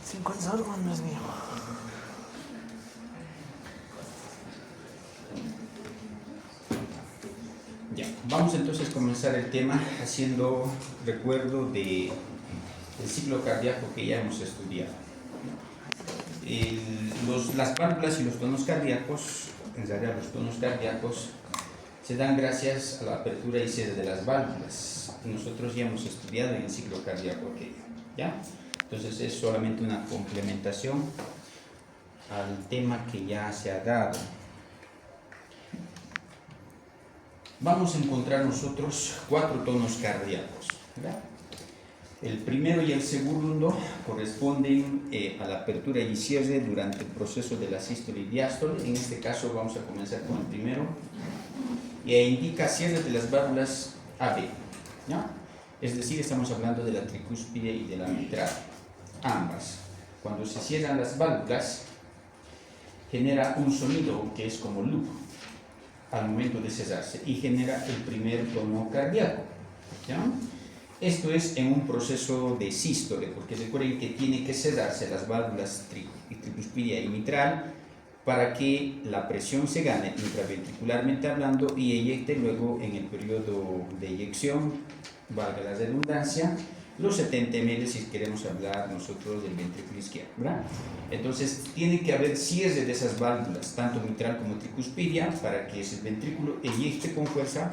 50 algo, Dios mío. Ya, vamos entonces a comenzar el tema haciendo recuerdo del ciclo cardíaco que ya hemos estudiado. Las válvulas y los tonos cardíacos, en realidad los tonos cardíacos, se dan gracias a la apertura y cierre de las válvulas. Nosotros ya hemos estudiado en el ciclo cardíaco aquello, ¿ya? Entonces es solamente una complementación al tema que ya se ha dado. Vamos a encontrar nosotros 4 tonos cardíacos, ¿verdad? El primero y el segundo corresponden a la apertura y cierre durante el proceso de la sístole y diástole. En este caso vamos a comenzar con el primero, e indica cierre de las válvulas AB, ¿ya? Es decir, estamos hablando de la tricúspide y de la mitral, ambas. Cuando se cierran las válvulas, genera un sonido que es como loop al momento de cerrarse y genera el primer tono cardíaco, ¿ya? Esto es en un proceso de sístole, porque recuerden que tiene que cerrarse las válvulas tricúspide y mitral para que la presión se gane intraventricularmente hablando y eyecte luego en el periodo de eyección, valga la redundancia, los 70 ml si queremos hablar nosotros del ventrículo izquierdo, ¿verdad? Entonces tiene que haber cierre de esas válvulas, tanto mitral como tricuspidia, para que ese ventrículo eyecte con fuerza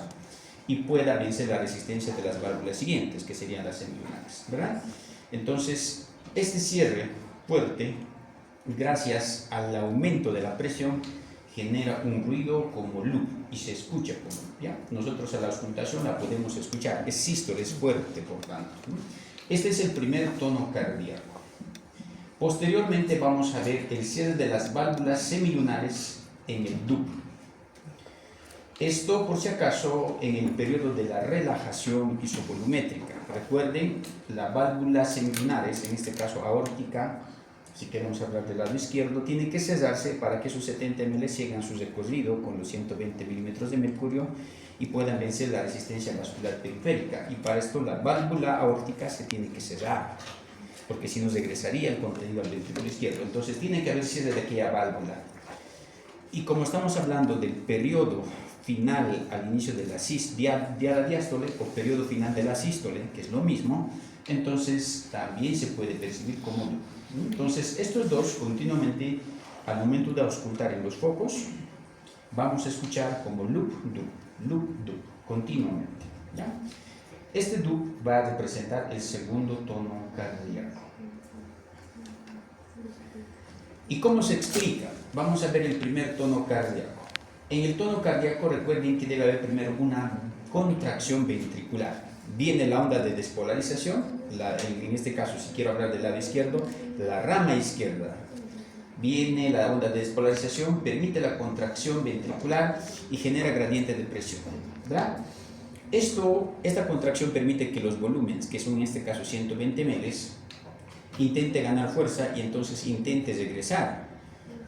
y pueda vencer la resistencia de las válvulas siguientes, que serían las semilunares, ¿verdad? Entonces, este cierre fuerte, gracias al aumento de la presión, genera un ruido como loop y se escucha como loop, ¿ya? Nosotros a la auscultación la podemos escuchar, es sístole, es fuerte, por tanto, ¿no? Este es el primer tono cardíaco. Posteriormente vamos a ver el cierre de las válvulas semilunares en el loop. Esto, por si acaso, en el periodo de la relajación isovolumétrica. Recuerden, las válvulas semilunares, en este caso aórtica, si queremos hablar del lado izquierdo, tiene que cerrarse para que sus 70 ml sigan su recorrido con los 120 milímetros de mercurio y puedan vencer la resistencia vascular periférica. Y para esto la válvula aórtica se tiene que cerrar, porque si no regresaría el contenido al ventrículo izquierdo. Entonces tiene que haber cierre de aquella válvula. Y como estamos hablando del periodo final al inicio de la diástole o periodo final de la sístole, que es lo mismo, entonces también se puede percibir como loop. Entonces estos dos continuamente al momento de auscultar en los focos vamos a escuchar como loop, loop, continuamente, ¿ya? Este loop va a representar el segundo tono cardíaco. ¿Y cómo se explica? Vamos a ver el primer tono cardíaco. En el tono cardíaco recuerden que debe haber primero una contracción ventricular. Viene la onda de despolarización, en este caso si quiero hablar del lado izquierdo, la rama izquierda. Viene la onda de despolarización, permite la contracción ventricular y genera gradiente de presión, ¿verdad? Esta contracción permite que los volúmenes, que son en este caso 120 ml, intente ganar fuerza y entonces intente regresar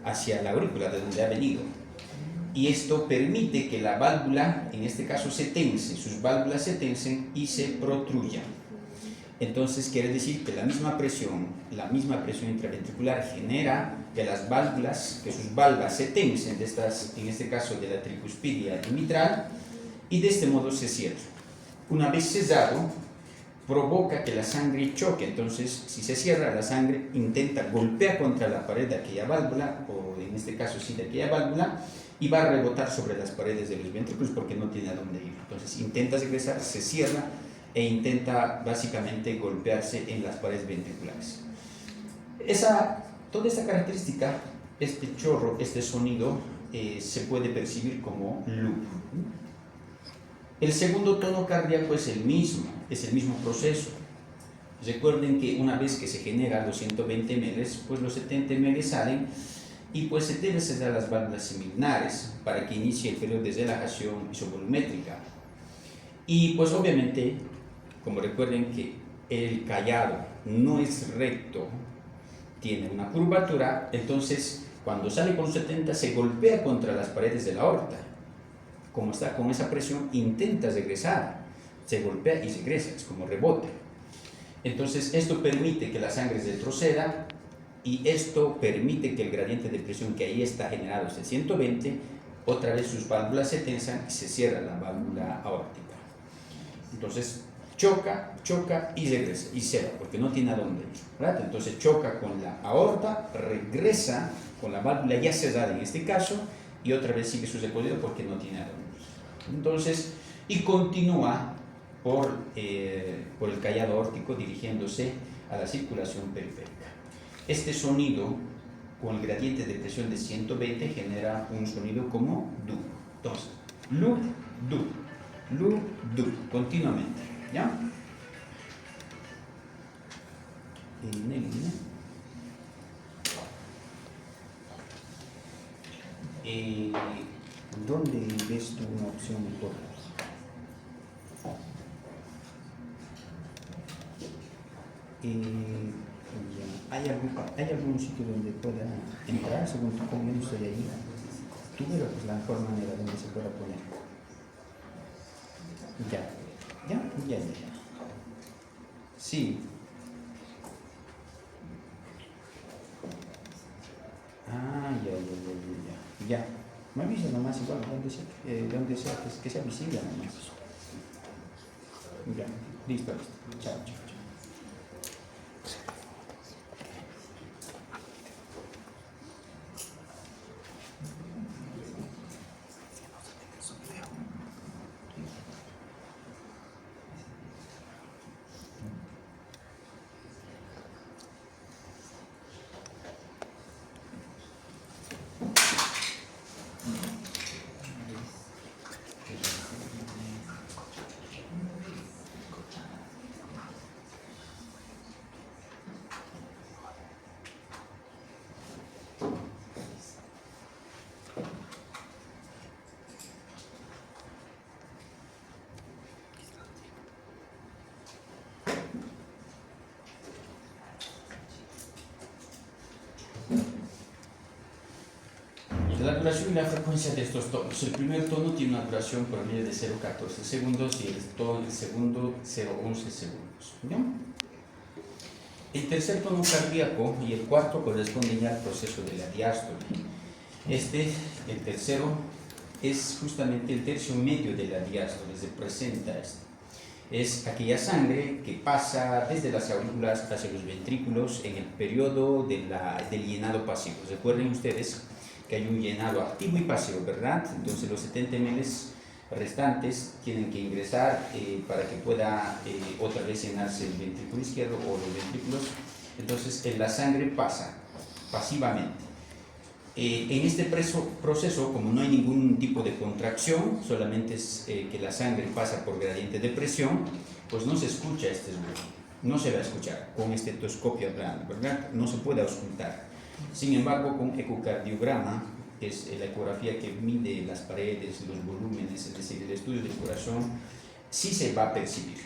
hacia la aurícula de donde ha venido. Y esto permite que la válvula, en este caso, se tense, sus válvulas se tensen y se protruyan. Entonces quiere decir que la misma presión intraventricular genera que las válvulas, que sus valvas se tensen, en este caso de la tricuspidia y mitral, y de este modo se cierra. Una vez cerrado, provoca que la sangre choque. Entonces, si se cierra, la sangre golpea contra la pared de aquella válvula, o en este caso sí de aquella válvula, y va a rebotar sobre las paredes de los ventrículos porque no tiene a dónde ir. Entonces intenta regresar, se cierra e intenta básicamente golpearse en las paredes ventriculares. Toda esta característica, este chorro, este sonido, se puede percibir como loop. El segundo tono cardíaco es el mismo proceso. Recuerden que una vez que se genera los 120 ml, pues los 70 ml salen y pues se deben cerrar las válvulas semilunares para que inicie el periodo de relajación isovolumétrica. Y pues obviamente, como recuerden que el callado no es recto, tiene una curvatura, entonces cuando sale con 70 se golpea contra las paredes de la aorta. Como está con esa presión, intenta regresar se golpea y regresa, es como rebote. Entonces esto permite que la sangre retroceda y esto permite que el gradiente de presión que ahí está generado es de 120, otra vez sus válvulas se tensan y se cierra la válvula aórtica. Entonces choca y regresa y cierra porque no tiene a dónde ir, ¿verdad? Entonces choca con la aorta, regresa con la válvula ya cerrada en este caso y otra vez sigue su recorrido porque no tiene a dónde ir. Entonces, y continúa por el callado aórtico dirigiéndose a la circulación periférica. Este sonido con el gradiente de presión de 120 genera un sonido como du. Entonces, lu, du, continuamente, ¿ya? ¿Dónde ves tú una opción mejor? ¿Hay algún sitio donde pueda entrar según tu convenio de ahí? Tú verás la mejor manera donde se pueda poner. Ya. Sí. Ya. Me avisa nomás igual, donde sea que sea visible nomás. Ya, listo. Chao. La duración y la frecuencia de estos tonos. El primer tono tiene una duración promedio de 0,14 segundos y el segundo 0,11 segundos. ¿No? El tercer tono cardíaco y el cuarto corresponden ya al proceso de la diástole. El tercero, es justamente el tercio medio de la diástole, representa esto. Es aquella sangre que pasa desde las aurículas hacia los ventrículos en el periodo del llenado pasivo. Recuerden ustedes que hay un llenado activo y pasivo, ¿verdad? Entonces los 70 ml restantes tienen que ingresar para que pueda otra vez llenarse el ventrículo izquierdo o los ventrículos. Entonces la sangre pasa pasivamente. En este proceso, como no hay ningún tipo de contracción, solamente es que la sangre pasa por gradiente de presión, pues no se escucha este ruido, no se va a escuchar con estetoscopio hablando, ¿verdad? No se puede auscultar. Sin embargo, con ecocardiograma, que es la ecografía que mide las paredes, los volúmenes, es decir, el estudio del corazón, sí se va a percibir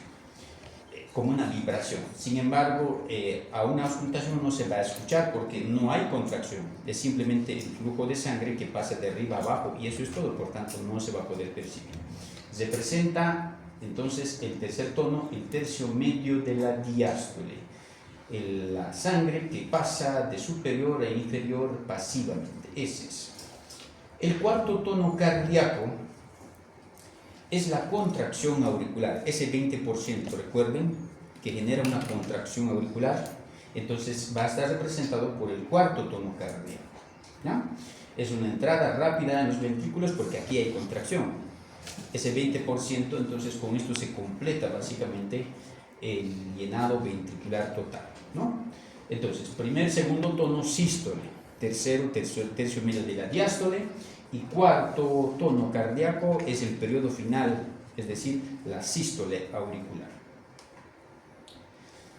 como una vibración. Sin embargo, a una auscultación no se va a escuchar porque no hay contracción, es simplemente el flujo de sangre que pasa de arriba a abajo y eso es todo, por tanto no se va a poder percibir. Se presenta entonces el tercer tono, el tercio medio de la diástole, la sangre que pasa de superior a inferior pasivamente. Ese es. El cuarto tono cardíaco es la contracción auricular, ese 20%, recuerden que genera una contracción auricular, entonces va a estar representado por el cuarto tono cardíaco, ¿ya? Es una entrada rápida en los ventrículos porque aquí hay contracción, ese 20%, entonces con esto se completa básicamente el llenado ventricular total, ¿no? Entonces, segundo tono sístole, tercio medio de la diástole, y cuarto tono cardíaco es el periodo final, es decir, la sístole auricular.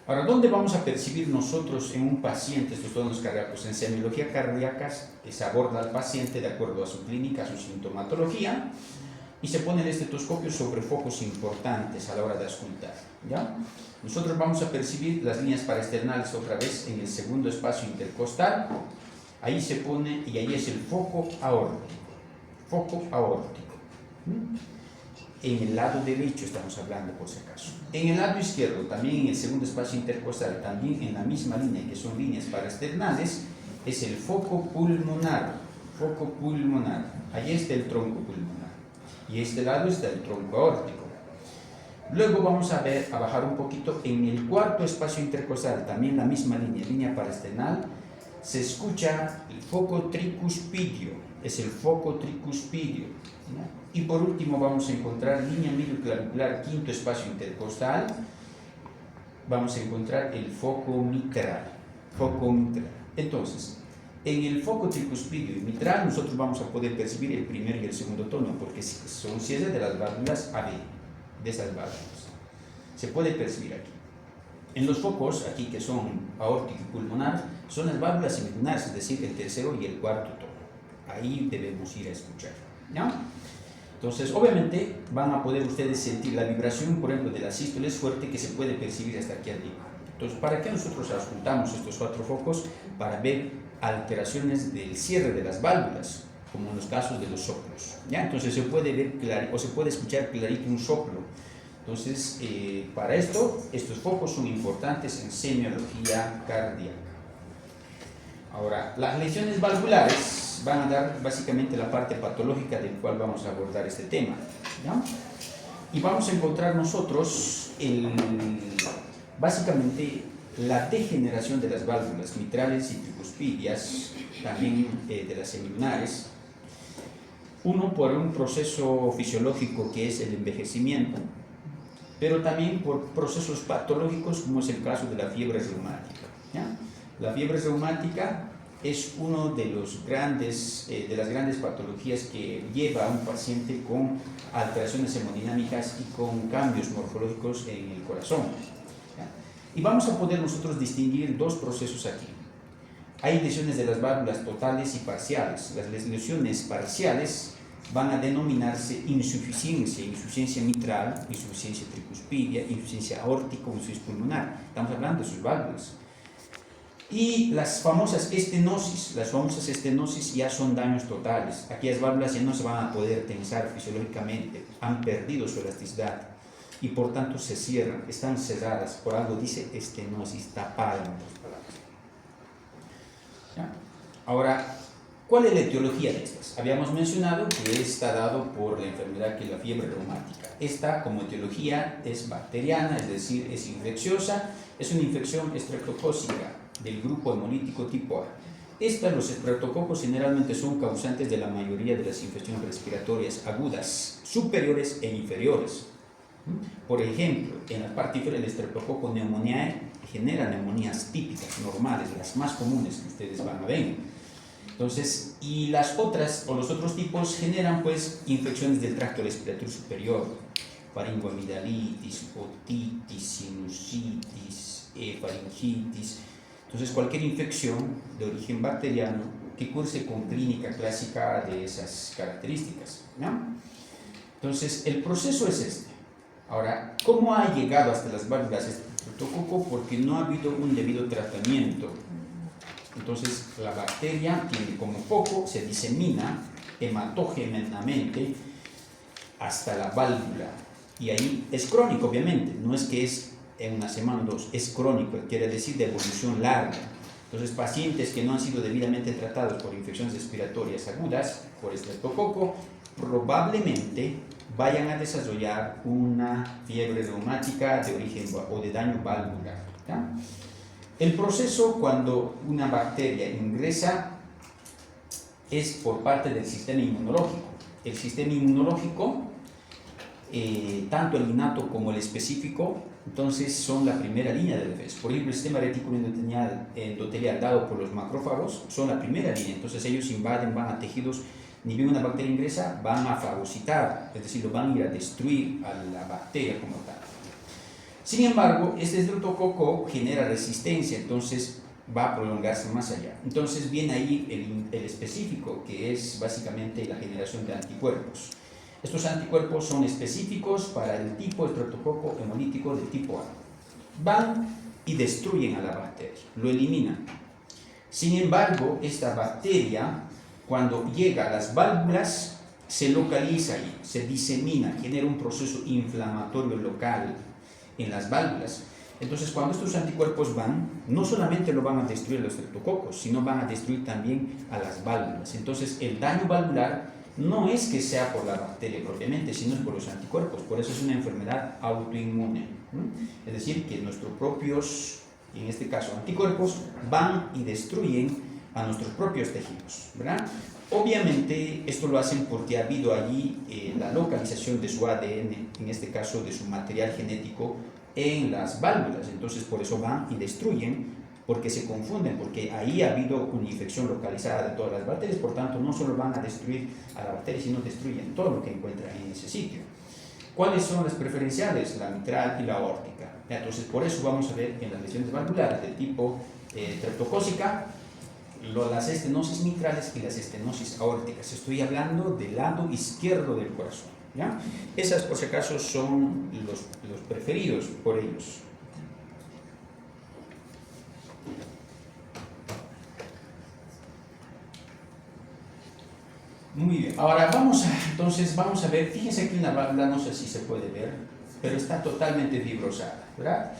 Ahora, ¿dónde vamos a percibir nosotros en un paciente estos tonos cardíacos? En semiología cardíaca se aborda al paciente de acuerdo a su clínica, a su sintomatología, y se pone el estetoscopio sobre focos importantes a la hora de auscultar, ¿ya? Nosotros vamos a percibir las líneas paraesternales otra vez en el segundo espacio intercostal. Ahí se pone y ahí es el foco aórtico. en el lado derecho estamos hablando, por si acaso. En el lado izquierdo, también en el segundo espacio intercostal, también en la misma línea, que son líneas paraesternales, es el foco pulmonar. Foco pulmonar. Ahí está el tronco pulmonar. Y este lado está el tronco aórtico. Luego vamos a bajar un poquito en el cuarto espacio intercostal, también la misma línea paraesternal, se escucha el foco tricuspidio, es el foco tricuspidio. ¿No? Y por último vamos a encontrar línea medioclavicular, quinto espacio intercostal, vamos a encontrar el foco mitral. Foco mitral. Entonces, en el foco tricuspidio y mitral nosotros vamos a poder percibir el primer y el segundo tono, porque son cierres de las válvulas AB, de esas válvulas. Se puede percibir aquí. En los focos, aquí que son aórtico y pulmonar, son las válvulas semilunares, es decir, el tercero y el cuarto tono. Ahí debemos ir a escuchar. ¿No? Entonces, obviamente, van a poder ustedes sentir la vibración, por ejemplo, de la sístole es fuerte que se puede percibir hasta aquí arriba. Entonces, ¿para qué nosotros juntamos estos cuatro focos? Para ver alteraciones del cierre de las válvulas, como en los casos de los soplos. ¿Ya? Entonces, se puede ver o se puede escuchar clarito un soplo. Entonces, para esto, estos focos son importantes en semiología cardíaca. Ahora, las lesiones valvulares van a dar básicamente la parte patológica del cual vamos a abordar este tema. ¿Ya? Y vamos a encontrar nosotros, básicamente, la degeneración de las válvulas mitrales y tricuspidias, también de las semilunares. Uno, por un proceso fisiológico que es el envejecimiento, pero también por procesos patológicos como es el caso de la fiebre reumática. ¿Ya? La fiebre reumática es uno de las grandes patologías que lleva a un paciente con alteraciones hemodinámicas y con cambios morfológicos en el corazón. ¿Ya? Y vamos a poder nosotros distinguir dos procesos aquí. Hay lesiones de las válvulas totales y parciales. Las lesiones parciales van a denominarse insuficiencia mitral, insuficiencia tricuspidia, insuficiencia aórtica, insuficiencia pulmonar. Estamos hablando de sus válvulas. Y las famosas estenosis ya son daños totales. Aquellas válvulas ya no se van a poder tensar fisiológicamente, han perdido su elasticidad y por tanto se cierran, están cerradas. Por algo dice estenosis, tapada en otras palabras. ¿Ya? Ahora, ¿cuál es la etiología de estas? Habíamos mencionado que está dado por la enfermedad que es la fiebre reumática. Esta, como etiología, es bacteriana, es decir, es infecciosa, es una infección estreptocócica del grupo hemolítico tipo A. Los estreptococos generalmente son causantes de la mayoría de las infecciones respiratorias agudas, superiores e inferiores. Por ejemplo, en la parte inferior el estreptococo pneumoniae genera neumonías típicas, normales, las más comunes que ustedes van a ver. Entonces, y las otras o los otros tipos generan pues infecciones del tracto respiratorio superior, faringoamigdalitis, otitis, sinusitis, faringitis. Entonces, cualquier infección de origen bacteriano que curse con clínica clásica de esas características, ¿no? Entonces, el proceso es este. Ahora, ¿cómo ha llegado hasta las válvulas este estreptococo? Porque no ha habido un debido tratamiento. Entonces, la bacteria tiene como foco, se disemina hematógenamente hasta la válvula. Y ahí es crónico, obviamente, no es que es en una semana o dos, es crónico, quiere decir de evolución larga. Entonces, pacientes que no han sido debidamente tratados por infecciones respiratorias agudas, por estreptococo, probablemente vayan a desarrollar una fiebre reumática de origen o de daño valvular. ¿Ya? El proceso cuando una bacteria ingresa es por parte del sistema inmunológico. El sistema inmunológico, tanto el innato como el específico, entonces son la primera línea de defensa. Por ejemplo, el sistema retículo endotelial dado por los macrófagos son la primera línea. Entonces ellos invaden, van a tejidos, ni bien una bacteria ingresa, van a fagocitar, es decir, van a ir a destruir a la bacteria como tal. Sin embargo, este estreptococo genera resistencia, entonces va a prolongarse más allá. Entonces viene ahí el específico, que es básicamente la generación de anticuerpos. Estos anticuerpos son específicos para el tipo de estreptococo hemolítico de tipo A. Van y destruyen a la bacteria, lo eliminan. Sin embargo, esta bacteria, cuando llega a las válvulas, se localiza ahí, se disemina, genera un proceso inflamatorio local en las válvulas. Entonces, cuando estos anticuerpos van, no solamente lo van a destruir los estreptococos, sino van a destruir también a las válvulas. Entonces, el daño valvular no es que sea por la bacteria propiamente, sino es por los anticuerpos. Por eso es una enfermedad autoinmune. Es decir, que nuestros propios, en este caso anticuerpos, van y destruyen a nuestros propios tejidos, ¿verdad? Obviamente esto lo hacen porque ha habido allí la localización de su ADN, en este caso de su material genético, en las válvulas. Entonces por eso van y destruyen, porque se confunden, porque ahí ha habido una infección localizada de todas las bacterias. Por tanto, no solo van a destruir a la bacteria, sino destruyen todo lo que encuentran en ese sitio. ¿Cuáles son las preferenciales? La mitral y la aórtica. Entonces por eso vamos a ver en las lesiones valvulares de tipo streptocócica las estenosis mitrales y las estenosis aórticas. Estoy hablando del lado izquierdo del corazón, ¿ya? Esas, por si acaso, son los preferidos por ellos. Muy bien. Ahora vamos a ver, fíjense aquí en la válvula, no sé si se puede ver, pero está totalmente fibrosada, ¿verdad?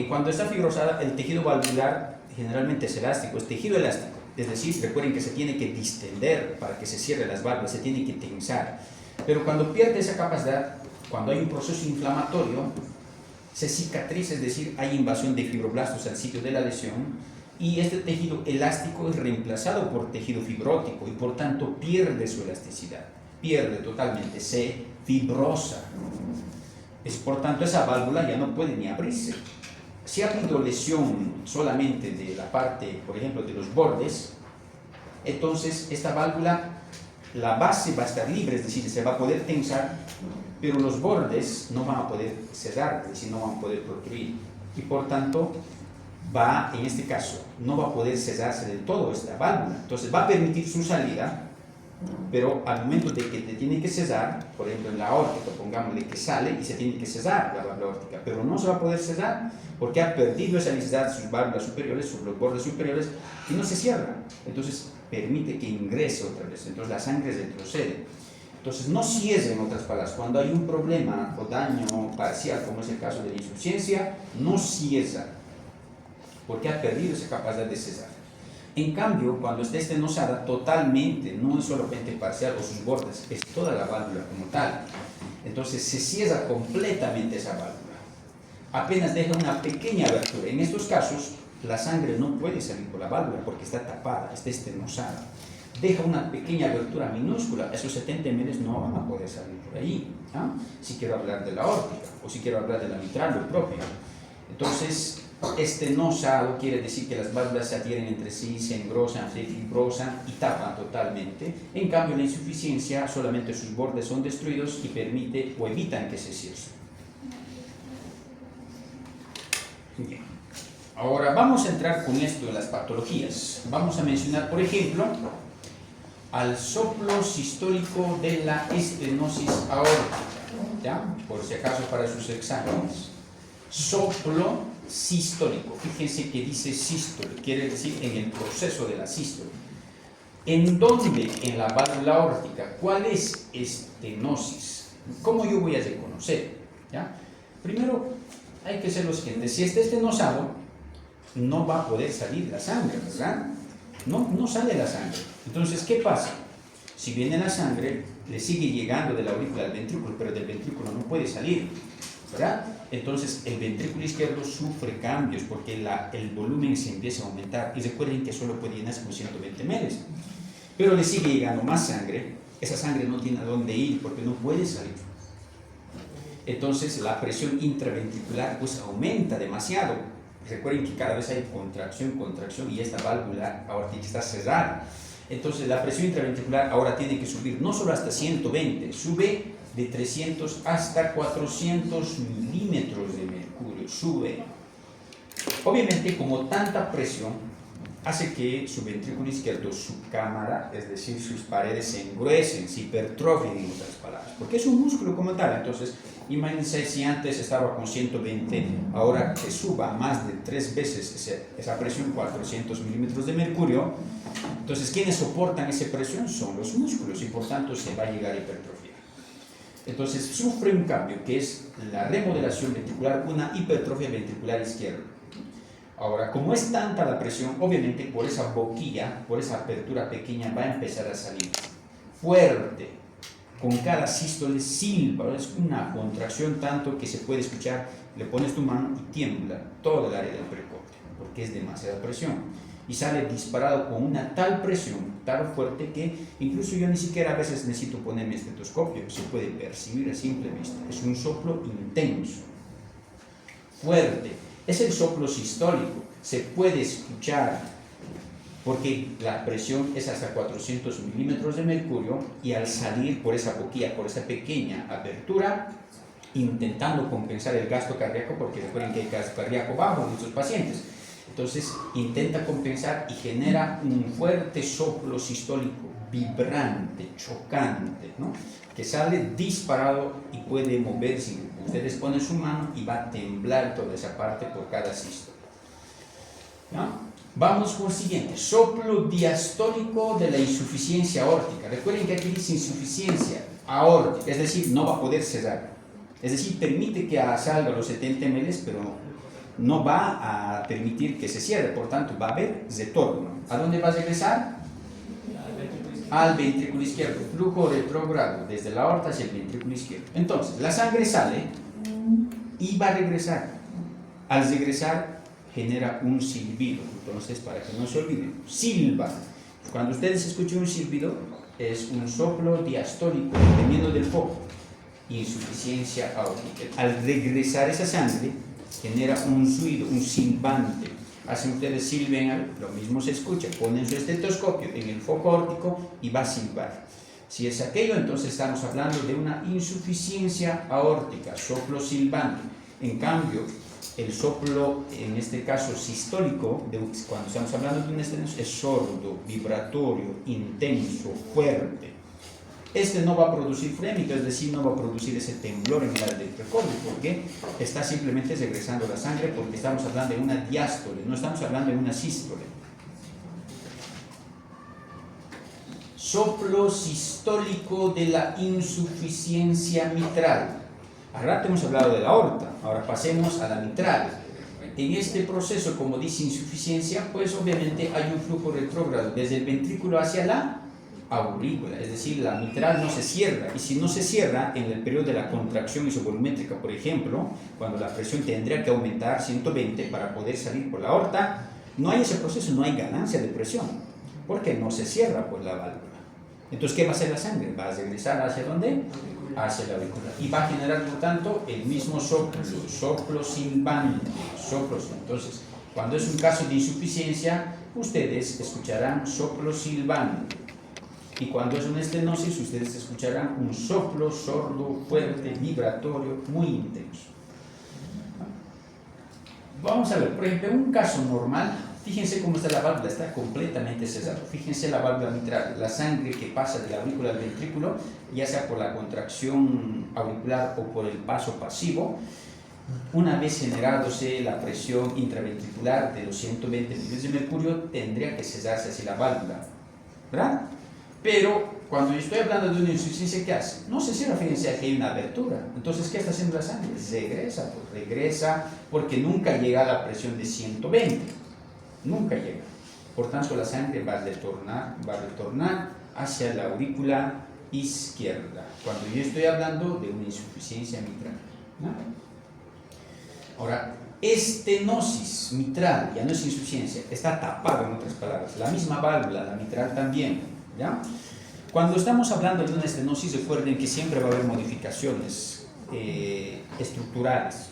Cuando está fibrosada, el tejido valvular generalmente es elástico, es tejido elástico, es decir, recuerden que se tiene que distender para que se cierren las válvulas, se tiene que tensar, pero cuando pierde esa capacidad, cuando hay un proceso inflamatorio, se cicatriza, es decir, hay invasión de fibroblastos al sitio de la lesión, y este tejido elástico es reemplazado por tejido fibrótico y por tanto pierde su elasticidad, pierde totalmente, se fibrosa. Por tanto, esa válvula ya no puede ni abrirse. Si ha habido lesión solamente de la parte, por ejemplo, de los bordes, entonces esta válvula, la base va a estar libre, es decir, se va a poder tensar, pero los bordes no van a poder cerrar, es decir, no van a poder protruir. Y por tanto, en este caso, no va a poder cerrarse del todo esta válvula. Entonces va a permitir su salida, pero al momento de que te tiene que cesar, por ejemplo en la aórtica, pongámosle que sale y se tiene que cesar la válvula aórtica, pero no se va a poder cesar porque ha perdido esa necesidad de sus válvulas superiores, sus bordes superiores, y no se cierra. Entonces permite que ingrese otra vez, entonces la sangre retrocede. Entonces no cierra, en otras palabras, cuando hay un problema o daño parcial, como es el caso de la insuficiencia, no cierra, porque ha perdido esa capacidad de cesar. En cambio, cuando está estenosada totalmente, no es solamente parcial o sus bordes, es toda la válvula como tal. Entonces se cierra completamente esa válvula. Apenas deja una pequeña abertura. En estos casos, la sangre no puede salir por la válvula porque está tapada, está estenosada. Deja una pequeña abertura minúscula, esos 70 ml no van a poder salir por ahí. ¿Ah? Si quiero hablar de la aórtica o si quiero hablar de la mitral, lo propio. Entonces, estenosado quiere decir que las válvulas se adhieren entre sí, se engrosan, se fibrosan y tapan totalmente. En cambio, la insuficiencia, solamente sus bordes son destruidos y permite o evitan que se cierren. Bien. Ahora vamos a entrar con esto en las patologías. Vamos a mencionar, por ejemplo, al soplo sistólico de la estenosis aórtica, ¿ya? Por si acaso para sus exámenes. Soplo sistólico, fíjense que dice sístole, quiere decir en el proceso de la sístole. ¿En dónde? En la válvula aórtica. ¿Cuál es estenosis? ¿Cómo yo voy a reconocer? ¿Ya? Primero hay que hacer lo siguiente: si está estenosado, no va a poder salir la sangre, ¿verdad? No sale la sangre. Entonces, ¿qué pasa? Si viene la sangre, le sigue llegando de la aurícula al ventrículo, pero del ventrículo no puede salir, ¿verdad? Entonces el ventrículo izquierdo sufre cambios porque el volumen se empieza a aumentar, y recuerden que solo puede llenarse con 120 ml, pero le sigue llegando más sangre. Esa sangre no tiene a dónde ir porque no puede salir. Entonces la presión intraventricular pues aumenta demasiado. Recuerden que cada vez hay contracción y esta válvula aórtica está cerrada. Entonces la presión intraventricular ahora tiene que subir no solo hasta 120, sube de 300 hasta 400 milímetros de mercurio, sube. Obviamente, como tanta presión hace que su ventrículo izquierdo, su cámara, es decir, sus paredes se engruesen, se hipertrofien, en otras palabras, porque es un músculo como tal. Entonces, imagínense si antes estaba con 120, ahora que suba más de 3 veces esa presión, 400 milímetros de mercurio, Entonces, quienes soportan esa presión son los músculos y por tanto se va a llegar a hipertrofiar. Entonces, sufre un cambio que es la remodelación ventricular, una hipertrofia ventricular izquierda. Ahora, como es tanta la presión, obviamente por esa boquilla, por esa apertura pequeña va a empezar a salir fuerte. Con cada sístole silba, es una contracción tanto que se puede escuchar, le pones tu mano y tiembla todo el área del precorte, porque es demasiada presión. Y sale disparado con una tal presión, tan fuerte que incluso yo ni siquiera a veces necesito ponerme estetoscopio, se puede percibir a simple vista. Es un soplo intenso, fuerte. Es el soplo sistólico, se puede escuchar porque la presión es hasta 400 milímetros de mercurio y al salir por esa boquilla, por esa pequeña apertura, intentando compensar el gasto cardíaco, porque recuerden que hay gasto cardíaco bajo en estos pacientes, entonces intenta compensar y genera un fuerte soplo sistólico, vibrante, chocante, ¿no? Que sale disparado y puede moverse. Ustedes ponen su mano y va a temblar toda esa parte por cada sístole, ¿no? Vamos con el siguiente, soplo diastólico de la insuficiencia aórtica. Recuerden que aquí dice insuficiencia aórtica, es decir, no va a poder cerrar. Es decir, permite que salga los 70 ml, pero no va a permitir que se cierre, por tanto va a haber retorno. ¿A dónde va a regresar? Al ventrículo izquierdo, flujo retrógrado desde la aorta hacia el ventrículo izquierdo. Entonces, la sangre sale y va a regresar. Al regresar, genera un silbido. Entonces, para que no se olviden, silba. Cuando ustedes escuchen un silbido, es un soplo diastólico, dependiendo del foco. Insuficiencia aórtica. Al regresar esa sangre, genera un ruido, un silbante. Hacen ustedes silben, lo mismo se escucha. Ponen su estetoscopio en el foco aórtico y va a silbar. Si es aquello, entonces estamos hablando de una insuficiencia aórtica, soplo silbante. En cambio, el soplo, en este caso sistólico, cuando estamos hablando de un estenosis, es sordo, vibratorio, intenso, fuerte. Este no va a producir frémito, es decir, no va a producir ese temblor en el área del precordio, porque está simplemente regresando la sangre, porque estamos hablando de una diástole, no estamos hablando de una sístole. Soplo sistólico de la insuficiencia mitral. Al rato hemos hablado de la aorta, ahora pasemos a la mitral. En este proceso, como dice insuficiencia, pues obviamente hay un flujo retrógrado desde el ventrículo hacia la aurícula, es decir, la mitral no se cierra, y si no se cierra en el periodo de la contracción isovolumétrica, por ejemplo, cuando la presión tendría que aumentar 120 para poder salir por la aorta, no hay ese proceso, no hay ganancia de presión, porque no se cierra por la válvula. Entonces, ¿qué va a hacer la sangre? Va a regresar ¿hacia dónde? Hacia la aurícula, y va a generar, por tanto, el mismo soplo silbante, Entonces, cuando es un caso de insuficiencia, ustedes escucharán soplo silbante. Y cuando es una estenosis, ustedes escucharán un soplo sordo, fuerte, vibratorio, muy intenso. Vamos a ver, por ejemplo, en un caso normal, fíjense cómo está la válvula, está completamente cerrada. Fíjense la válvula mitral, la sangre que pasa de la aurícula al ventrículo, ya sea por la contracción auricular o por el paso pasivo. Una vez generándose la presión intraventricular de los 120 milímetros de mercurio, tendría que cesarse así la válvula, ¿verdad? Pero cuando yo estoy hablando de una insuficiencia, ¿qué hace? No se cierra, fíjense, aquí hay una abertura. Entonces, ¿qué está haciendo la sangre? Regresa porque nunca llega a la presión de 120. Nunca llega. Por tanto, la sangre va a retornar hacia la aurícula izquierda. Cuando yo estoy hablando de una insuficiencia mitral, ¿no? Ahora, estenosis mitral, ya no es insuficiencia, está tapado en otras palabras. La misma válvula, la mitral también. ¿Ya? Cuando estamos hablando de una estenosis, recuerden que siempre va a haber modificaciones estructurales.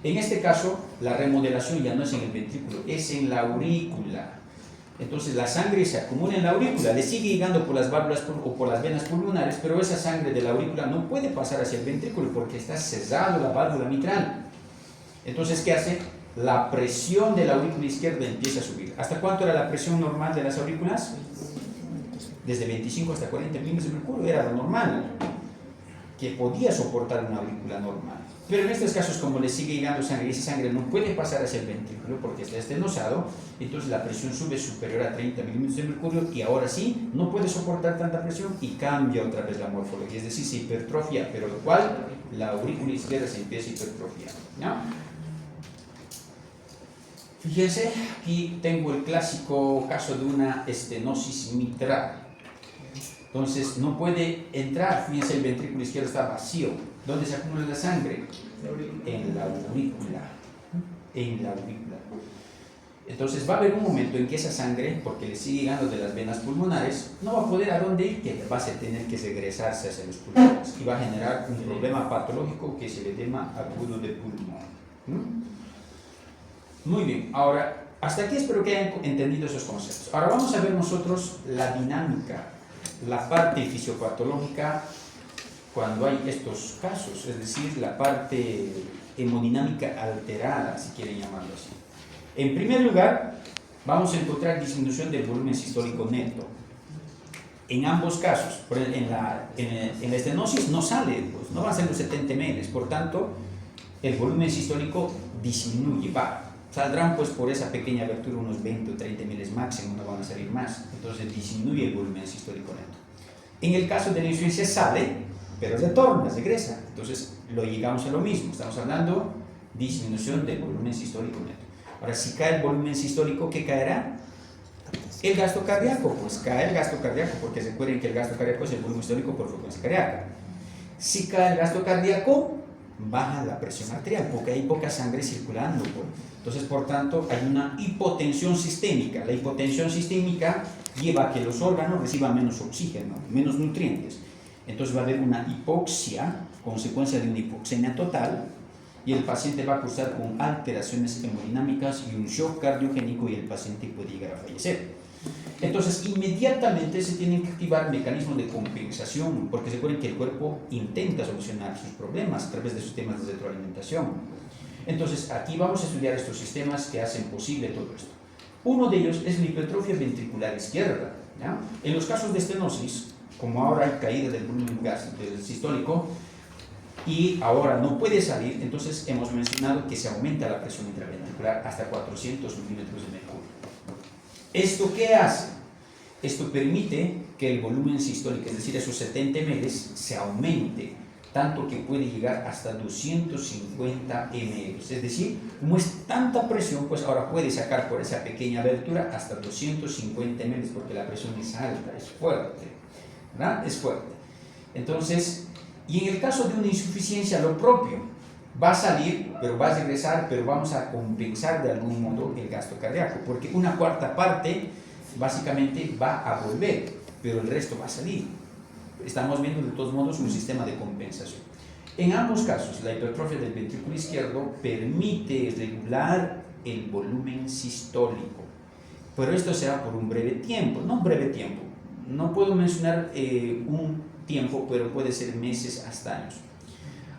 En este caso, la remodelación ya no es en el ventrículo, es en la aurícula. Entonces, la sangre se acumula en la aurícula, le sigue llegando por las válvulas o por las venas pulmonares, pero esa sangre de la aurícula no puede pasar hacia el ventrículo porque está cerrado la válvula mitral. Entonces, ¿qué hace? La presión de la aurícula izquierda empieza a subir. ¿Hasta cuánto era la presión normal de las aurículas? Desde 25 hasta 40 milímetros de mercurio, era lo normal. que podía soportar una aurícula normal. Pero en estos casos, como le sigue llegando sangre y esa sangre no puede pasar hacia el ventrículo porque está estenosado, entonces la presión sube superior a 30 milímetros de mercurio y ahora sí no puede soportar tanta presión y cambia otra vez la morfología, es decir, se hipertrofia, pero lo cual la aurícula izquierda se empieza a hipertrofiar, ¿no? Fíjense, aquí tengo el clásico caso de una estenosis mitral. Entonces no puede entrar, fíjense, el ventrículo izquierdo está vacío. ¿Dónde se acumula la sangre? En la aurícula. En la aurícula. Entonces va a haber un momento en que esa sangre, porque le sigue llegando de las venas pulmonares, no va a poder a dónde ir, que va a tener que regresarse hacia los pulmones y va a generar un problema patológico que se le llama agudo de pulmón. Muy bien, ahora, hasta aquí espero que hayan entendido esos conceptos. Ahora vamos a ver nosotros la dinámica, la parte fisiopatológica cuando hay estos casos, es decir, la parte hemodinámica alterada, si quieren llamarlo así. En primer lugar, vamos a encontrar disminución del volumen sistólico neto. En ambos casos, en la estenosis no sale, pues, no van a ser los 70 ml, por tanto, el volumen sistólico disminuye, saldrán pues por esa pequeña abertura unos 20 o 30 ml máximo, no van a salir más, entonces disminuye el volumen sistólico neto. En el caso de la insuficiencia sale, pero regresa, entonces lo llegamos a lo mismo, estamos hablando de disminución del volumen sistólico neto. Ahora, si cae el volumen sistólico, ¿qué caerá? El gasto cardíaco, pues cae el gasto cardíaco, porque recuerden que el gasto cardíaco es el volumen sistólico por frecuencia cardíaca. Si cae el gasto cardíaco, baja la presión arterial, porque hay poca sangre circulando. Entonces, por tanto, hay una hipotensión sistémica. La hipotensión sistémica lleva a que los órganos reciban menos oxígeno, menos nutrientes. Entonces va a haber una hipoxia, consecuencia de una hipoxemia total, y el paciente va a cursar con alteraciones hemodinámicas y un shock cardiogénico y el paciente puede llegar a fallecer. Entonces, inmediatamente se tienen que activar mecanismos de compensación, porque recuerden que el cuerpo intenta solucionar sus problemas a través de sistemas de retroalimentación. Entonces, aquí vamos a estudiar estos sistemas que hacen posible todo esto. Uno de ellos es la hipertrofia ventricular izquierda, ¿ya? En los casos de estenosis, como ahora hay caída del volumen del sistólico y ahora no puede salir, entonces hemos mencionado que se aumenta la presión intraventricular hasta 400 milímetros de mercurio. ¿Esto qué hace? Esto permite que el volumen sistólico, es decir, esos 70 ml, se aumente, tanto que puede llegar hasta 250 ml. Es decir, como es tanta presión, pues ahora puede sacar por esa pequeña abertura hasta 250 ml, porque la presión es alta, es fuerte, ¿verdad? Es fuerte. Entonces, y en el caso de una insuficiencia, lo propio. Va a salir, pero va a regresar, pero vamos a compensar de algún modo el gasto cardíaco, porque una cuarta parte básicamente va a volver, pero el resto va a salir. Estamos viendo de todos modos un sistema de compensación. En ambos casos, la hipertrofia del ventrículo izquierdo permite regular el volumen sistólico, pero esto será por un breve tiempo, no un breve tiempo, no puedo mencionar un tiempo, pero puede ser meses hasta años,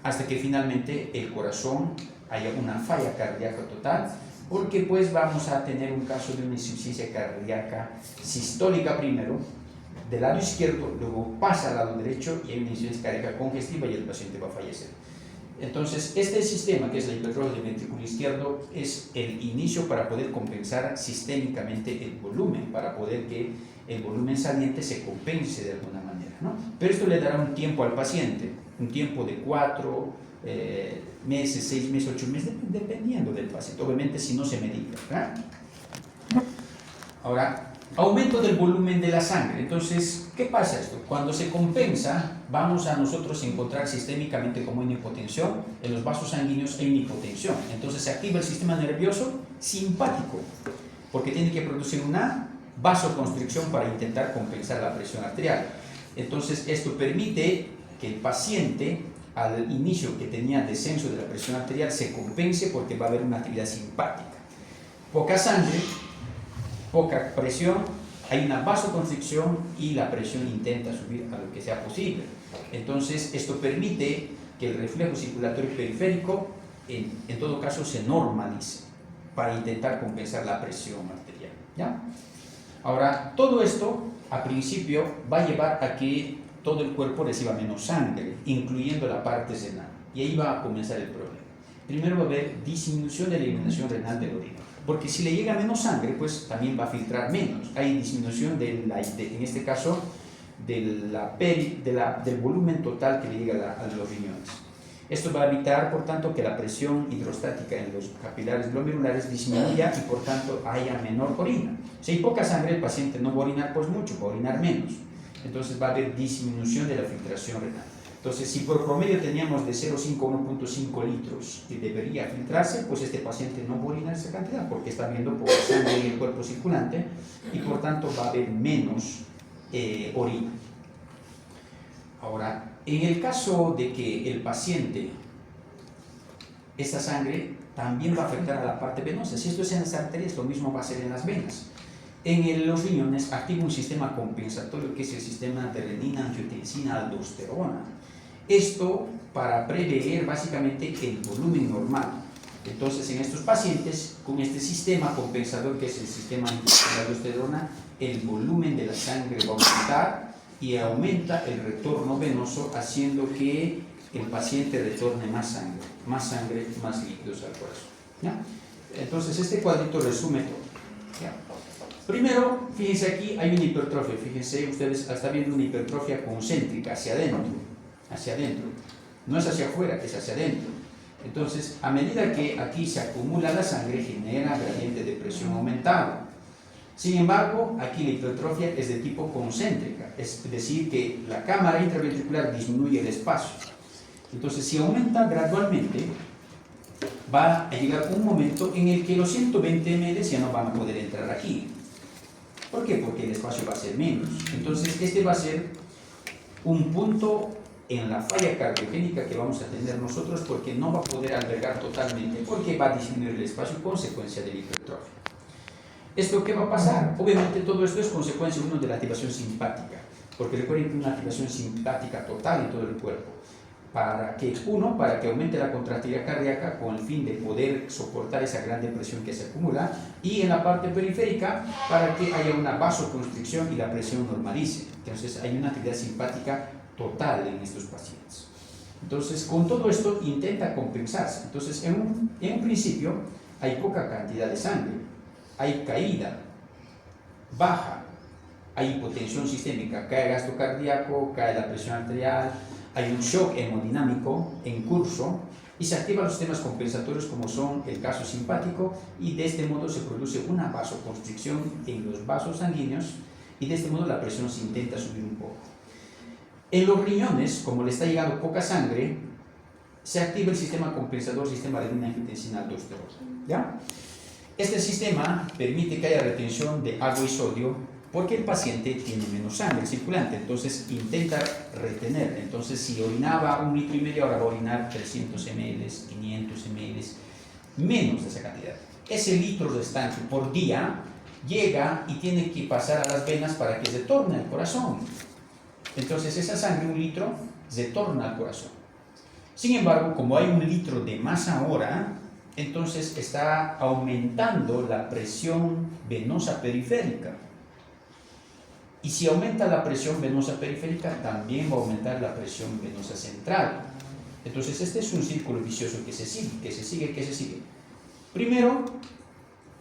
hasta que finalmente el corazón haya una falla cardíaca total, porque pues vamos a tener un caso de una insuficiencia cardíaca sistólica primero, del lado izquierdo, luego pasa al lado derecho y hay una insuficiencia cardíaca congestiva y el paciente va a fallecer. Entonces, este sistema, que es la hipertrofia del ventrículo izquierdo, es el inicio para poder compensar sistémicamente el volumen, para poder que el volumen saliente se compense de alguna manera, ¿no? Pero esto le dará un tiempo al paciente, un tiempo de 4 meses, 6 meses, 8 meses, dependiendo del paciente, obviamente si no se medica, ¿verdad? Ahora, aumento del volumen de la sangre. Entonces, ¿qué pasa esto? Cuando se compensa, vamos a nosotros encontrar sistémicamente como una hipotensión, en los vasos sanguíneos hay una hipotensión, entonces se activa el sistema nervioso simpático, porque tiene que producir una vasoconstricción para intentar compensar la presión arterial. Entonces, esto permite que el paciente, al inicio que tenía descenso de la presión arterial, se compense porque va a haber una actividad simpática. Poca sangre, poca presión, hay una vasoconstricción y la presión intenta subir a lo que sea posible. Entonces, esto permite que el reflejo circulatorio periférico, en todo caso, se normalice para intentar compensar la presión arterial, ¿ya? Ahora, todo esto, a principio, va a llevar a que todo el cuerpo reciba menos sangre, incluyendo la parte renal. Y ahí va a comenzar el problema. Primero va a haber disminución de la eliminación renal del orina, porque si le llega menos sangre, pues también va a filtrar menos. Hay disminución en este caso del volumen total que le llega a los riñones. Esto va a evitar, por tanto, que la presión hidrostática en los capilares glomerulares disminuya y, por tanto, haya menor orina. Si hay poca sangre, el paciente no va a orinar pues mucho, va a orinar menos. Entonces va a haber disminución de la filtración renal. Entonces, si por promedio teníamos de 0,5 a 1,5 litros que debería filtrarse, pues este paciente no va a orinar esa cantidad porque está viendo poca sangre en el cuerpo circulante y, por tanto, va a haber menos orina. Ahora, en el caso de que el paciente, esta sangre también va a afectar a la parte venosa. Si esto es en las arterias, lo mismo va a ser en las venas. En los riñones activa un sistema compensatorio que es el sistema de renina, angiotensina, aldosterona. Esto para prever básicamente el volumen normal. Entonces, en estos pacientes, con este sistema compensador que es el sistema de aldosterona, el volumen de la sangre va a aumentar y aumenta el retorno venoso, haciendo que el paciente retorne más sangre, más líquidos al corazón. ¿Ya? Entonces, este cuadrito resume todo. ¿Ya? Primero, fíjense aquí, hay una hipertrofia. Fíjense, ustedes están viendo una hipertrofia concéntrica, hacia adentro. No es hacia afuera, es hacia adentro. Entonces, a medida que aquí se acumula la sangre, genera gradiente de presión aumentado. Sin embargo, aquí la hipertrofia es de tipo concéntrica, es decir, que la cámara intraventricular disminuye el espacio. Entonces, si aumenta gradualmente, va a llegar un momento en el que los 120 ml ya no van a poder entrar aquí. ¿Por qué? Porque el espacio va a ser menos. Entonces, este va a ser un punto en la falla cardiogénica que vamos a tener nosotros, porque no va a poder albergar totalmente, porque va a disminuir el espacio consecuencia de la hipertrofia. ¿Esto qué va a pasar? Obviamente todo esto es consecuencia de la activación simpática, porque recuerden que una activación simpática total en todo el cuerpo, para que aumente la contractilidad cardíaca con el fin de poder soportar esa gran presión que se acumula, y en la parte periférica para que haya una vasoconstricción y la presión normalice. Entonces hay una actividad simpática total en estos pacientes. Entonces, con todo esto intenta compensarse. Entonces, en un principio hay poca cantidad de sangre, hay caída, baja, hay hipotensión sistémica, cae el gasto cardíaco, cae la presión arterial, hay un shock hemodinámico en curso y se activan los sistemas compensatorios como son el caso simpático, y de este modo se produce una vasoconstricción en los vasos sanguíneos y de este modo la presión se intenta subir un poco. En los riñones, como le está llegando poca sangre, se activa el sistema compensador, sistema de renina, angiotensina, aldosterona. ¿Ya? Este sistema permite que haya retención de agua y sodio porque el paciente tiene menos sangre circulante, entonces intenta retener. Entonces, si orinaba 1,5 litros, ahora va a orinar 300 ml, 500 ml, menos de esa cantidad. Ese litro restante por día llega y tiene que pasar a las venas para que retorne al corazón. Entonces, esa sangre, 1 litro, retorna al corazón. Sin embargo, como hay 1 litro de más ahora, entonces está aumentando la presión venosa periférica. Y si aumenta la presión venosa periférica, también va a aumentar la presión venosa central. Entonces, este es un círculo vicioso que se sigue. Primero,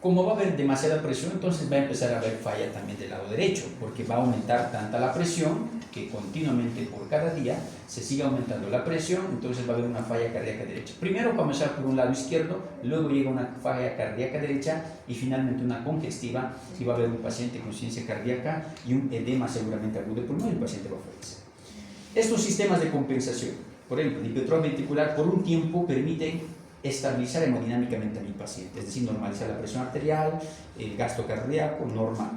como va a haber demasiada presión, entonces va a empezar a haber falla también del lado derecho, porque va a aumentar tanta la presión que continuamente por cada día se sigue aumentando la presión, entonces va a haber una falla cardíaca derecha. Primero va a comenzar por un lado izquierdo, luego llega una falla cardíaca derecha y finalmente una congestiva, y va a haber un paciente con insuficiencia cardíaca y un edema seguramente agudo de pulmón, y el paciente va a fallecer. Estos sistemas de compensación, por ejemplo, la hipertrofia ventricular, por un tiempo permiten estabilizar hemodinámicamente a mi paciente, es decir, normalizar la presión arterial, el gasto cardíaco normal.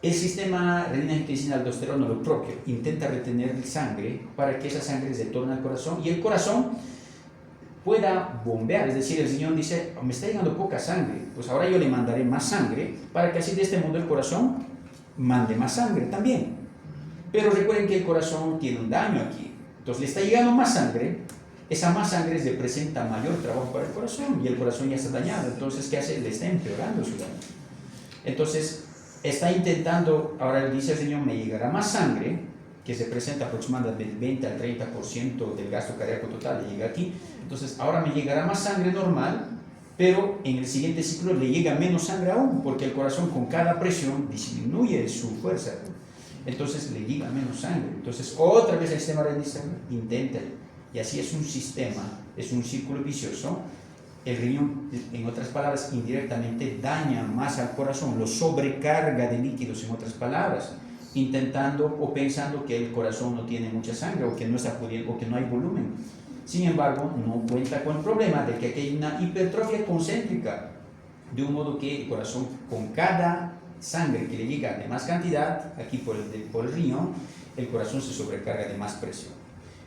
El sistema renina, angiotensina, aldosterona, lo propio, intenta retener sangre para que esa sangre retorne al corazón y el corazón pueda bombear, es decir, el riñón dice, me está llegando poca sangre, pues ahora yo le mandaré más sangre para que así de este modo el corazón mande más sangre también. Pero recuerden que el corazón tiene un daño aquí, entonces le está llegando más sangre. Esa más sangre representa mayor trabajo para el corazón y el corazón ya está dañado, entonces ¿qué hace? Le está empeorando su daño. Entonces está intentando, ahora dice el Señor, me llegará más sangre, que representa aproximadamente del 20 al 30% del gasto cardíaco total, le llega aquí. Entonces ahora me llegará más sangre normal, pero en el siguiente ciclo le llega menos sangre aún, porque el corazón con cada presión disminuye su fuerza. Entonces le llega menos sangre. Entonces otra vez el sistema rendice, intenta. Y así es un sistema, es un círculo vicioso. El riñón, en otras palabras, indirectamente daña más al corazón, lo sobrecarga de líquidos, en otras palabras, intentando o pensando que el corazón no tiene mucha sangre o que no está pudiendo, o que no hay volumen. Sin embargo, no cuenta con el problema de que aquí hay una hipertrofia concéntrica, de un modo que el corazón, con cada sangre que le llega de más cantidad, aquí por el riñón, el corazón se sobrecarga de más presión.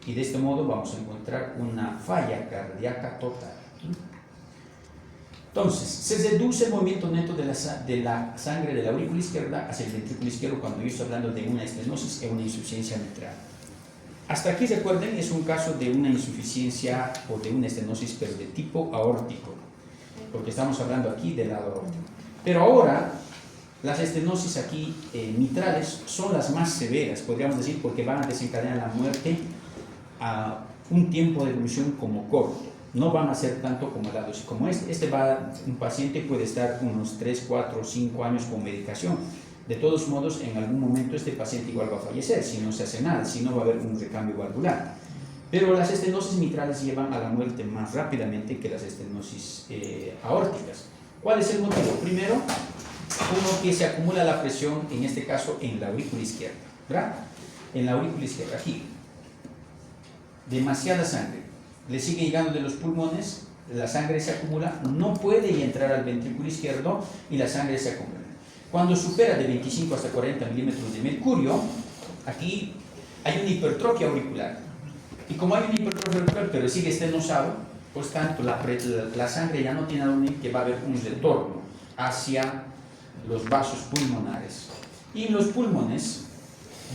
Y de este modo vamos a encontrar una falla cardíaca total. Entonces, se reduce el movimiento neto de la sangre de la aurícula izquierda hacia el ventrículo izquierdo cuando yo estoy hablando de una estenosis o una insuficiencia mitral. Hasta aquí, recuerden, es un caso de una insuficiencia o de una estenosis, pero de tipo aórtico, porque estamos hablando aquí del lado aórtico. Pero ahora, las estenosis aquí mitrales son las más severas, podríamos decir, porque van a desencadenar la muerte a un tiempo de evolución como corto. No van a ser tanto como el lado como este. Un paciente puede estar unos 3, 4, 5 años con medicación. De todos modos, en algún momento este paciente igual va a fallecer si no se hace nada, si no va a haber un recambio valvular. Pero las estenosis mitrales llevan a la muerte más rápidamente que las estenosis aórticas. ¿Cuál es el motivo? Primero, uno, que se acumula la presión, en este caso en la aurícula izquierda, ¿verdad? En la aurícula izquierda, aquí. Demasiada sangre. Le sigue llegando de los pulmones, la sangre se acumula, no puede entrar al ventrículo izquierdo y la sangre se acumula. Cuando supera de 25 hasta 40 milímetros de mercurio, aquí hay una hipertrofia auricular. Y como hay una hipertrofia auricular, pero sigue estenosado, pues tanto la sangre ya no tiene a dónde ir, que va a haber un retorno hacia los vasos pulmonares. Y en los pulmones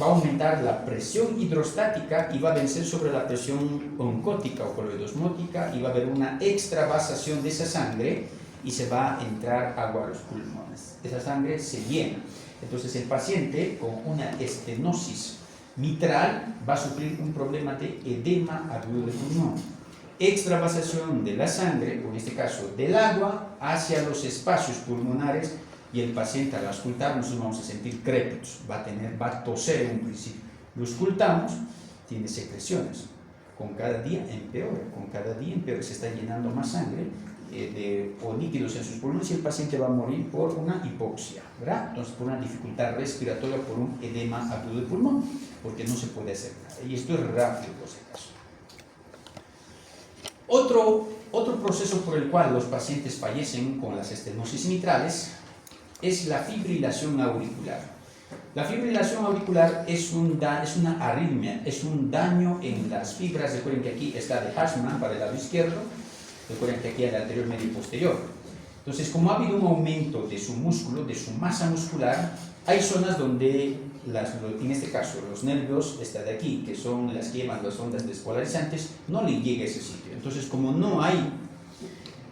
va a aumentar la presión hidrostática y va a vencer sobre la presión oncótica o coloidosmótica, y va a haber una extravasación de esa sangre y se va a entrar agua a los pulmones. Esa sangre se llena. Entonces el paciente con una estenosis mitral va a sufrir un problema de edema agudo de pulmón. Extravasación de la sangre, o en este caso del agua, hacia los espacios pulmonares, y el paciente al auscultar nosotros vamos a sentir crépitos, va a toser en un principio. Lo auscultamos, tiene secreciones. Con cada día empeora, se está llenando más sangre o líquidos en sus pulmones, y el paciente va a morir por una hipoxia, ¿verdad? Entonces, por una dificultad respiratoria, por un edema agudo de pulmón, porque no se puede hacer nada. Y esto es rápido, por si acaso. Otro proceso por el cual los pacientes fallecen con las estenosis mitrales es la fibrilación auricular. La fibrilación auricular es una arritmia, es un daño en las fibras. Recuerden que aquí está de Hirschman para el lado izquierdo, recuerden que aquí hay el anterior, medio y posterior. Entonces, como ha habido un aumento de su músculo, de su masa muscular, hay zonas donde, en este caso, los nervios, esta de aquí, que son las que llevan las ondas despolarizantes, no le llega a ese sitio. Entonces, como no hay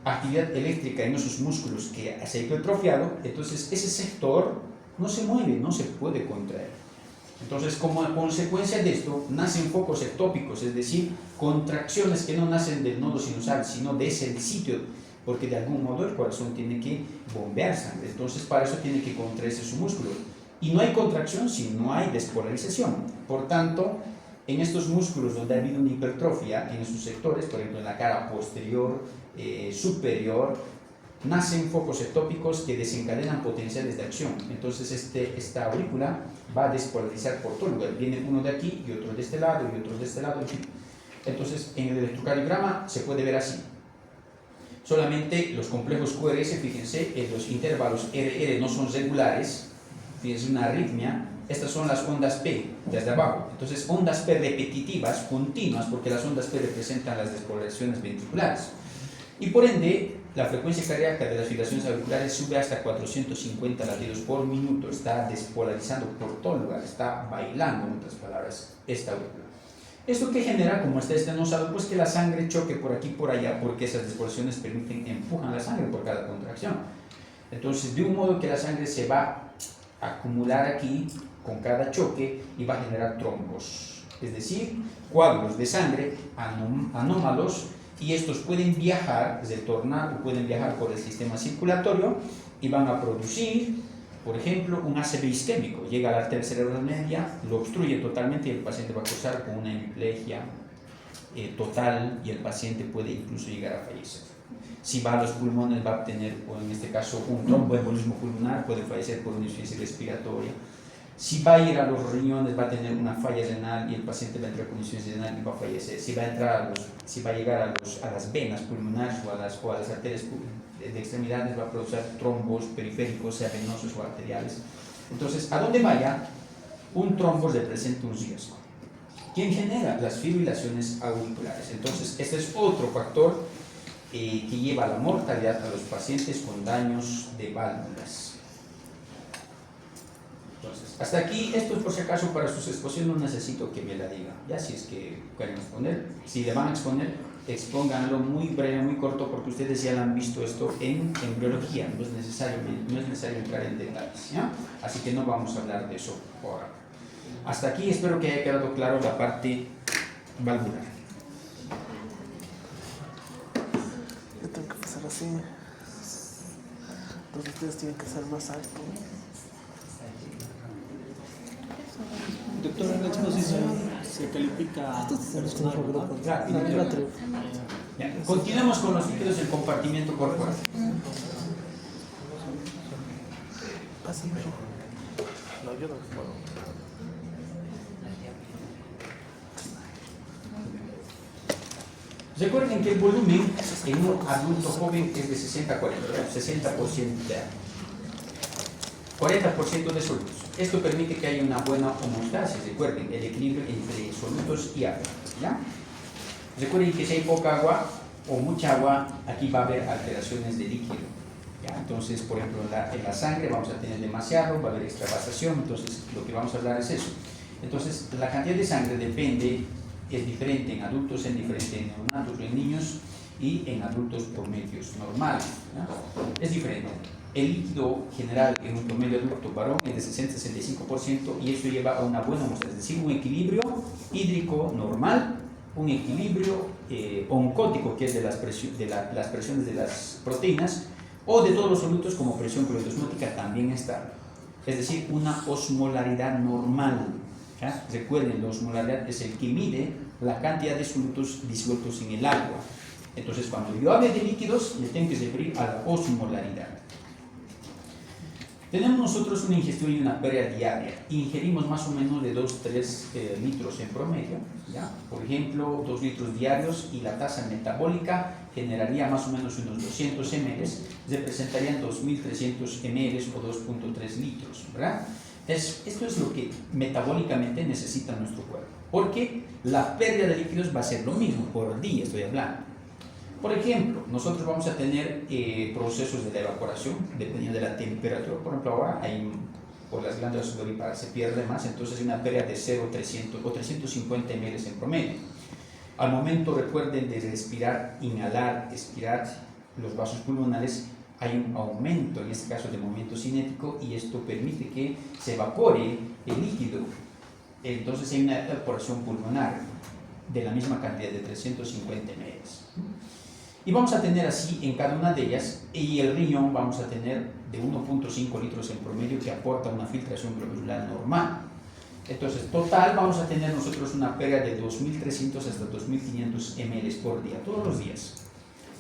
actividad eléctrica en esos músculos que se ha hipertrofiado, entonces ese sector no se mueve, no se puede contraer. Entonces, como consecuencia de esto, nacen focos ectópicos, es decir, contracciones que no nacen del nodo sinusal, sino de ese sitio, porque de algún modo el corazón tiene que bombear sangre. Entonces, para eso tiene que contraerse su músculo. Y no hay contracción si no hay despolarización. Por tanto, en estos músculos donde ha habido una hipertrofia, en esos sectores, por ejemplo en la cara posterior, superior, nacen focos ectópicos que desencadenan potenciales de acción. Entonces esta aurícula va a despolarizar por todo lugar. Viene uno de aquí y otro de este lado y otro de este lado. Entonces en el electrocardiograma se puede ver así. Solamente los complejos QRS, fíjense, los intervalos RR no son regulares. Fíjense, una arritmia. Estas son las ondas P, desde abajo. Entonces, ondas P repetitivas, continuas, porque las ondas P representan las despolarizaciones ventriculares. Y por ende, la frecuencia cardíaca de las fibrilaciones auriculares sube hasta 450 latidos por minuto. Está despolarizando por todo lugar, está bailando, en otras palabras, esta aurícula. ¿Esto qué genera? Como está estenosado, pues que la sangre choque por aquí y por allá, porque esas despolarizaciones empujan la sangre por cada contracción. Entonces, de un modo que la sangre se va a acumular aquí con cada choque y va a generar trombos, es decir, coágulos de sangre anómalos, y estos pueden viajar, retornar o pueden viajar por el sistema circulatorio y van a producir, por ejemplo, un ACV isquémico. Llega a la arteria cerebral media, lo obstruye totalmente y el paciente va a cursar con una hemiplegia total y el paciente puede incluso llegar a fallecer. Si va a los pulmones va a tener, o en este caso, un tromboembolismo pulmonar, puede fallecer por una insuficiencia respiratoria. Si va a ir a los riñones va a tener una falla renal y el paciente va a entrar con insuficiencia renal y va a fallecer. Si va a llegar a las venas pulmonares o a las arterias de extremidades va a producir trombos periféricos, sea venosos o arteriales. Entonces, a donde vaya, un trombo representa un riesgo. ¿Quién genera? Las fibrilaciones auriculares. Entonces, este es otro factor que lleva a la mortalidad a los pacientes con daños de válvulas. Entonces, hasta aquí, esto es por si acaso para sus exposiciones, no necesito que me la diga. Ya si es que quieren exponer, si le van a exponer, expónganlo muy breve, muy corto, porque ustedes ya lo han visto esto en embriología, no es necesario entrar en detalles, ¿ya? Así que no vamos a hablar de eso ahora. Hasta aquí espero que haya quedado claro la parte valvular. Yo tengo que pasar así. Entonces ustedes tienen que ser más alto. Doctor, en la exposición se califica personal, ¿verdad? Continuemos con los líquidos del compartimiento corporal. Pásame. No, yo no puedo. Recuerden que el volumen en un adulto joven es de 60 a 40, 60% de 40% de sólidos. Esto permite que haya una buena homeostasis, recuerden, el equilibrio entre sólidos y agua, ¿ya? Recuerden que si hay poca agua o mucha agua, aquí va a haber alteraciones de líquido, ¿ya? Entonces, por ejemplo, en la sangre vamos a tener demasiado, va a haber extravasación, entonces lo que vamos a hablar es eso. Entonces, la cantidad de sangre depende, es diferente en adultos, es diferente en neonatos o en niños y en adultos promedios normales, ¿ya? Es diferente. El líquido general en un promedio adulto varón es de 60-65% y eso lleva a una buena muestra, es decir, un equilibrio hídrico normal, un equilibrio oncótico, que es de las presiones de las proteínas, o de todos los solutos como presión cloridosmótica también está. Es decir, una osmolaridad normal. ¿Ya? Recuerden, la osmolaridad es el que mide la cantidad de solutos disueltos en el agua. Entonces, cuando yo hable de líquidos, me tengo que referir a la osmolaridad. Tenemos nosotros una ingestión y una pérdida diaria. Ingerimos más o menos de 2-3 litros en promedio, ¿ya? Por ejemplo, 2 litros diarios y la tasa metabólica generaría más o menos unos 200 ml, representarían 2.300 ml o 2.3 litros, ¿verdad? Esto es lo que metabólicamente necesita nuestro cuerpo, porque la pérdida de líquidos va a ser lo mismo por día, estoy hablando. Por ejemplo, nosotros vamos a tener procesos de la evaporación, dependiendo de la temperatura. Por ejemplo, ahora por las glándulas sudoríparas se pierde más, entonces hay una pérdida de 0,300 o 350 ml en promedio. Al momento, recuerden, de respirar, inhalar, expirar los vasos pulmonares, hay un aumento, en este caso, de movimiento cinético, y esto permite que se evapore el líquido. Entonces hay una evaporación pulmonar de la misma cantidad de 350 ml. Y vamos a tener así en cada una de ellas, y el riñón vamos a tener de 1.5 litros en promedio, que aporta una filtración glomerular normal. Entonces, total vamos a tener nosotros una pérdida de 2.300 hasta 2.500 ml por día, todos los días.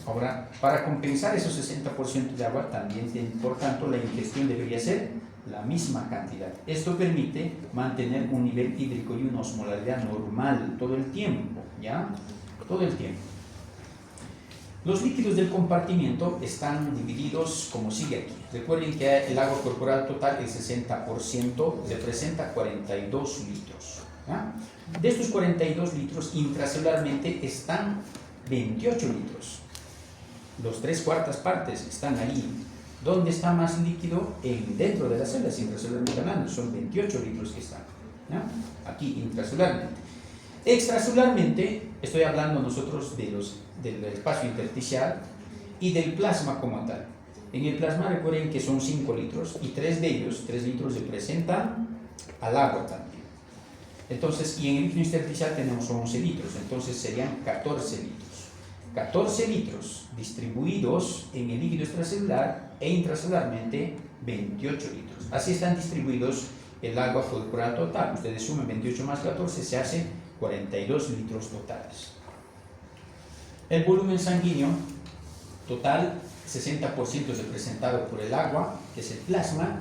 Ahora, para compensar esos 60% de agua, también, por tanto, la ingestión debería ser la misma cantidad. Esto permite mantener un nivel hídrico y una osmolaridad normal todo el tiempo, ¿ya? Todo el tiempo. Los líquidos del compartimiento están divididos como sigue aquí. Recuerden que el agua corporal total, el 60%, representa 42 litros. ¿Ya? De estos 42 litros, intracelularmente están 28 litros. Los 3/4 partes están ahí. ¿Dónde está más líquido? Dentro de las células, intracelularmente hablando, son 28 litros que están. ¿Ya? Aquí, intracelularmente. Extracelularmente, estoy hablando nosotros del espacio intersticial y del plasma como tal. En el plasma recuerden que son 5 litros y 3 de ellos, 3 litros representan al agua también. Entonces, y en el líquido intersticial tenemos 11 litros, entonces serían 14 litros. 14 litros distribuidos en el líquido extracelular e intracelularmente 28 litros. Así están distribuidos el agua corporal total. Ustedes suman 28 más 14, se hace 42 litros totales. El volumen sanguíneo total, 60% es representado por el agua, que es el plasma,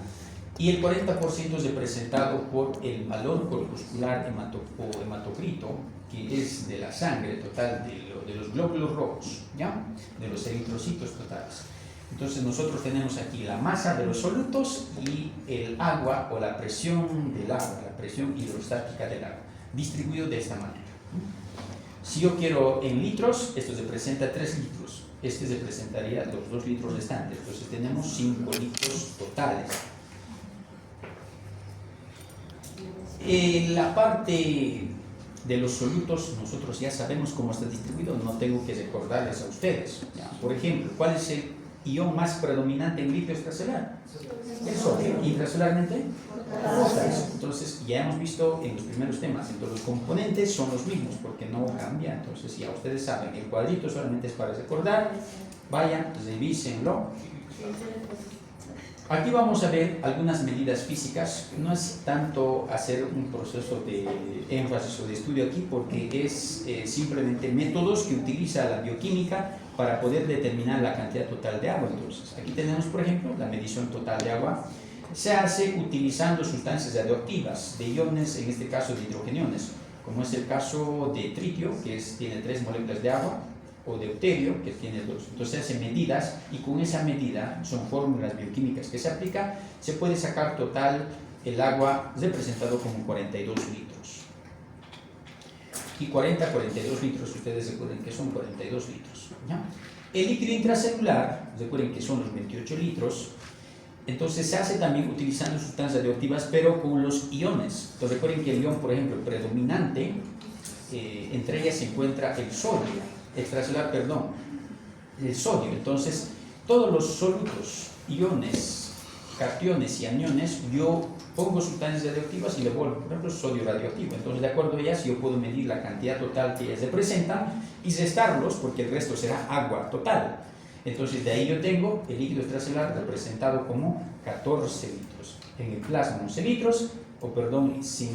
y el 40% es representado por el valor corpuscular o hematocrito, que es de la sangre total, de los glóbulos rojos, ¿ya? De los eritrocitos totales. Entonces nosotros tenemos aquí la masa de los solutos y el agua o la presión del agua, la presión hidrostática del agua, distribuido de esta manera. Si yo quiero en litros, esto representa 3 litros, este representaría los 2 litros restantes, entonces tenemos 5 litros totales. La parte de los solutos nosotros ya sabemos cómo está distribuido, no tengo que recordarles a ustedes, ¿ya? Por ejemplo, ¿cuál es el ion más predominante en líquido extracelular? El sodio. Intracelularmente, potasio. Entonces ya hemos visto en los primeros temas, entonces los componentes son los mismos porque no cambia. Entonces ya ustedes saben, el cuadrito solamente es para recordar, vayan, revísenlo. Aquí vamos a ver algunas medidas físicas. No es tanto hacer un proceso de énfasis o de estudio aquí porque es simplemente métodos que utiliza la bioquímica para poder determinar la cantidad total de agua. Entonces, aquí tenemos, por ejemplo, la medición total de agua. Se hace utilizando sustancias radioactivas, de iones, en este caso de hidrogeniones, como es el caso de tritio, que tiene 3 moléculas de agua, o de deuterio, que tiene 2. Entonces se hacen medidas y con esa medida, son fórmulas bioquímicas que se aplican, se puede sacar total el agua representado como 42 litros. Y 42 litros, ustedes recuerden que son 42 litros. ¿Ya? El líquido intracelular, recuerden que son los 28 litros, entonces se hace también utilizando sustancias radioactivas, pero con los iones. Entonces recuerden que el ion, por ejemplo, predominante, entre ellas se encuentra el sodio, extracelular, perdón, el sodio. Entonces, todos los solutos, iones, cationes y aniones, yo pongo sustancias radioactivas y le vuelvo, por ejemplo, sodio radioactivo. Entonces, de acuerdo a ellas, yo puedo medir la cantidad total que ellas representan y restarlos, porque el resto será agua total. Entonces, de ahí yo tengo el líquido extracelular representado como 14 litros. En el plasma, 11 litros, sin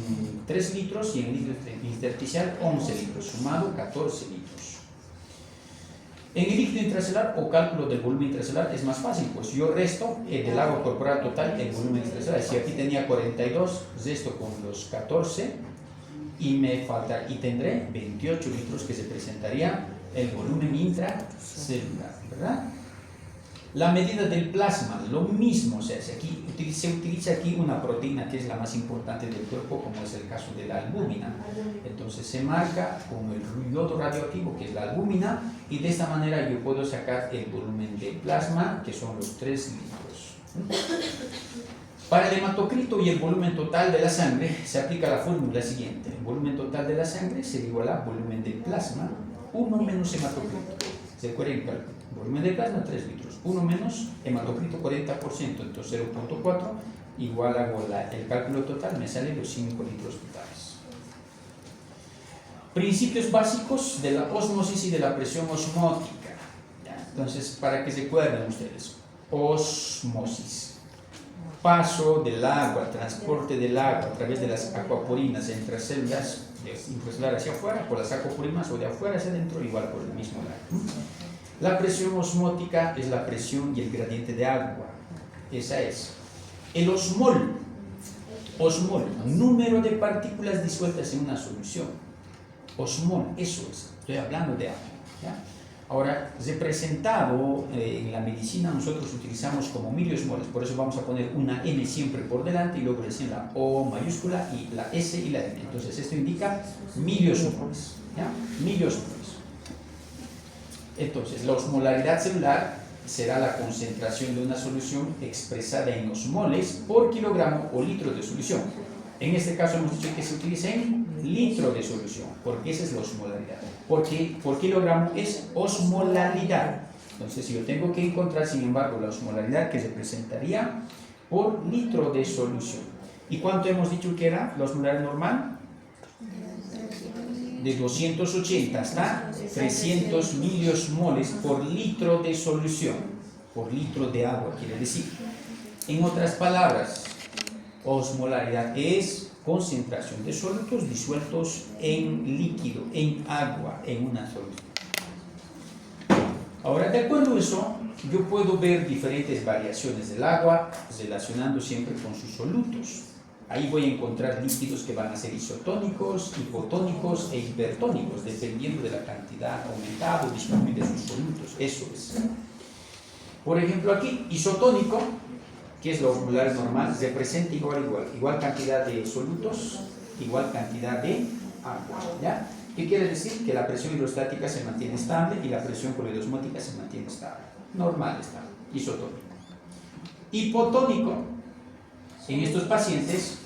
3 litros, y en el líquido intersticial, 11 litros, sumado 14 litros. En el líquido intracelular o cálculo del volumen intracelular es más fácil, pues yo resto del agua corporal total el volumen intracelular. Si aquí tenía 42, resto con los 14 y tendré 28 litros, que se presentaría el volumen intracelular, ¿verdad? La medida del plasma, lo mismo se hace aquí. Se utiliza aquí una proteína que es la más importante del cuerpo, como es el caso de la albúmina. Entonces se marca como el yodo radioactivo, que es la albúmina, y de esta manera yo puedo sacar el volumen del plasma, que son los 3 litros. Para el hematocrito y el volumen total de la sangre se aplica la fórmula siguiente. El volumen total de la sangre se iguala al volumen del plasma, 1 menos hematocrito. Recuerden que el volumen del plasma 3 litros, 1 menos hematocrito 40%, entonces 0.4, igual hago el cálculo total, me sale los 5 litros totales. Principios básicos de la ósmosis y de la presión osmótica. ¿Ya? Entonces, para que se acuerden ustedes, osmosis, paso del agua, transporte del agua a través de las acuaporinas entre células, intracelular hacia afuera, por las acuaporinas, o de afuera hacia adentro, igual por el mismo lado. La presión osmótica es la presión y el gradiente de agua. Esa es. El osmol, número de partículas disueltas en una solución. Osmol, eso es. Estoy hablando de agua. ¿Ya? Ahora, representado en la medicina, nosotros utilizamos como miliosmoles, por eso vamos a poner una M siempre por delante y luego recién la O mayúscula y la S y la M. Entonces, esto indica miliosmoles. ¿Ya? Miliosmoles. Entonces, la osmolaridad celular será la concentración de una solución expresada en osmoles por kilogramo o litro de solución. En este caso hemos dicho que se utiliza en litro de solución, porque esa es la osmolaridad. Porque por kilogramo es osmolaridad. Entonces, yo tengo que encontrar, sin embargo, la osmolaridad que se presentaría por litro de solución. ¿Y cuánto hemos dicho que era la osmolaridad normal? De 280 hasta 300 miliosmoles por litro de solución, por litro de agua, quiere decir. En otras palabras, osmolaridad es concentración de solutos disueltos en líquido, en agua, en una solución. Ahora, de acuerdo a eso, yo puedo ver diferentes variaciones del agua relacionando siempre con sus solutos. Ahí voy a encontrar líquidos que van a ser isotónicos, hipotónicos e hipertónicos, dependiendo de la cantidad aumentada o disminuida de sus solutos. Eso es. Por ejemplo, aquí, isotónico, que es la osmolaridad normal, representa igual cantidad de solutos, igual cantidad de agua. ¿Ya? ¿Qué quiere decir? Que la presión hidrostática se mantiene estable y la presión coloidosmótica se mantiene estable. Normal estable, isotónico. Hipotónico. En estos pacientes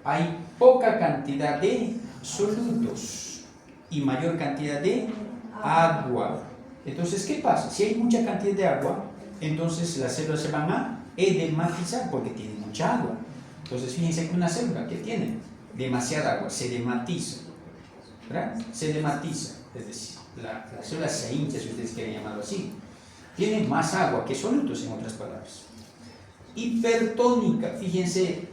hay poca cantidad de solutos y mayor cantidad de agua. Entonces, ¿qué pasa? Si hay mucha cantidad de agua, entonces las células se van a edematizar porque tienen mucha agua. Entonces, fíjense que una célula que tiene demasiada agua se edematiza, ¿verdad? Se edematiza, es decir, la célula se hincha, si ustedes quieren llamarlo así. Tiene más agua que solutos, en otras palabras. Hipertónica, fíjense,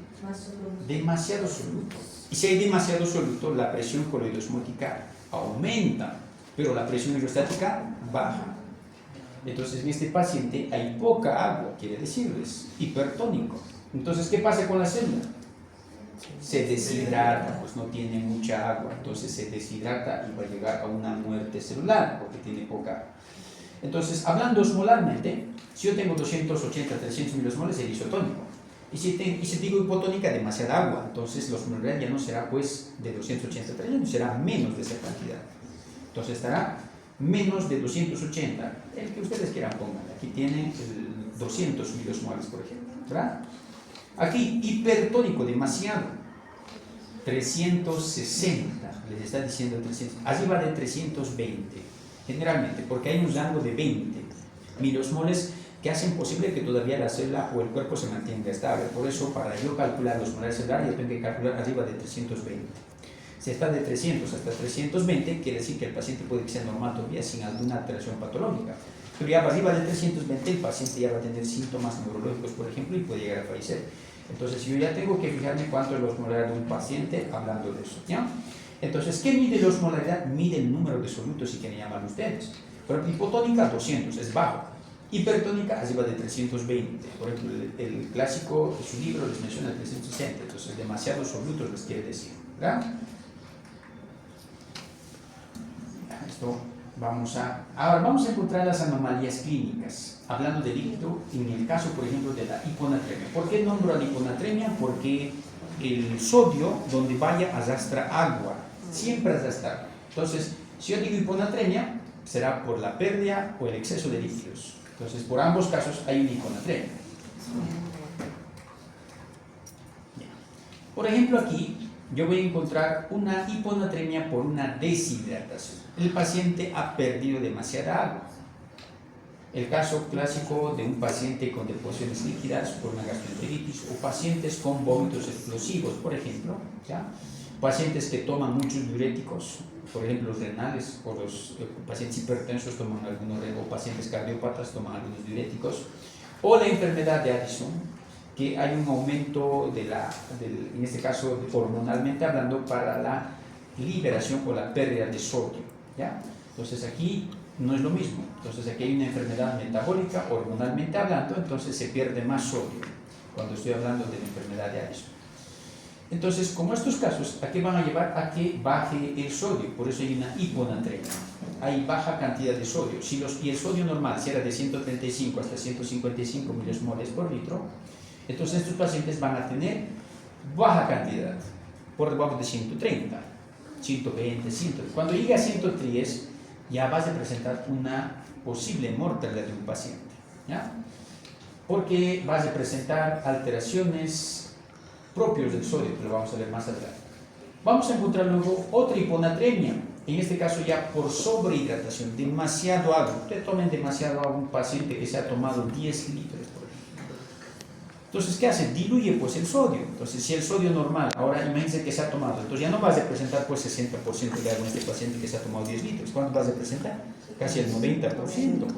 demasiado soluto. Y si hay demasiado soluto, la presión coloidosmótica aumenta, pero la presión hidrostática baja. Entonces, en este paciente hay poca agua, quiere decirles, hipertónico. Entonces, ¿qué pasa con la célula? Se deshidrata, pues no tiene mucha agua, entonces se deshidrata y va a llegar a una muerte celular porque tiene poca agua. Entonces, hablando osmolarmente, si yo tengo 280, 300 miliosmoles, es isotónico. Y si digo hipotónica, demasiada agua, entonces la osmolaridad ya no será pues de 280 a 300, será menos de esa cantidad. Entonces estará menos de 280, el que ustedes quieran pongan. Aquí tienen 200 miliosmoles, por ejemplo, ¿verdad? Aquí, hipertónico, demasiado, 360, les está diciendo 300, arriba de 320. Generalmente, porque hay un rango de 20 miliosmoles que hacen posible que todavía la célula o el cuerpo se mantenga estable. Por eso, para yo calcular la osmolaridad celular, yo tengo que calcular arriba de 320. Si está de 300 hasta 320, quiere decir que el paciente puede que sea normal todavía sin alguna alteración patológica. Pero ya arriba de 320, el paciente ya va a tener síntomas neurológicos, por ejemplo, y puede llegar a fallecer. Entonces, yo ya tengo que fijarme cuánto es la osmolaridad de un paciente hablando de eso, ¿ya? Entonces, ¿qué mide la osmolaridad? Mide el número de solutos, si quieren llamarlo ustedes. Por ejemplo, hipotónica, 200, es bajo. Hipertónica, arriba de 320. Por ejemplo, el clásico de su libro les menciona 360, entonces demasiados solutos les quiere decir, ¿verdad? Esto ahora vamos a encontrar las anomalías clínicas, hablando de líquido, en el caso, por ejemplo, de la hiponatremia. ¿Por qué nombro a la hiponatremia? Porque el sodio, donde vaya, arrastra agua, siempre arrastra. Entonces, si yo digo hiponatremia, será por la pérdida o el exceso de líquidos. Entonces, por ambos casos hay una hiponatremia. Por ejemplo, aquí yo voy a encontrar una hiponatremia por una deshidratación. El paciente ha perdido demasiada agua. El caso clásico de un paciente con deposiciones líquidas por una gastroenteritis o pacientes con vómitos explosivos, por ejemplo, ¿ya? Pacientes que toman muchos diuréticos, por ejemplo los renales o los pacientes hipertensos toman algunos, o pacientes cardiópatas toman algunos diuréticos, o la enfermedad de Addison, que hay un aumento en este caso hormonalmente hablando, para la liberación o la pérdida de sodio, ¿ya? Entonces aquí no es lo mismo. Entonces aquí hay una enfermedad metabólica, hormonalmente hablando, entonces se pierde más sodio cuando estoy hablando de la enfermedad de Addison. Entonces, como estos casos, ¿a qué van a llevar? A que baje el sodio, por eso hay una hiponatremia. Hay baja cantidad de sodio. Y el sodio normal, si era de 135 hasta 155 miliosmoles por litro, entonces estos pacientes van a tener baja cantidad, por debajo de 130, 120, 130. Cuando llegue a 103, ya vas a presentar una posible mortalidad de un paciente, ¿ya? Porque vas a presentar alteraciones propios del sodio, que lo vamos a ver más adelante. Vamos a encontrar luego otra hiponatremia, en este caso ya por sobrehidratación, demasiado agua. Ustedes tomen demasiado agua, un paciente que se ha tomado 10 litros, por ejemplo. Entonces, ¿qué hace? Diluye pues el sodio. Entonces, si el sodio normal, ahora imagínense que se ha tomado, entonces ya no vas a presentar pues 60% de agua en este paciente que se ha tomado 10 litros. ¿Cuánto vas a presentar? Casi el 90%. Pues.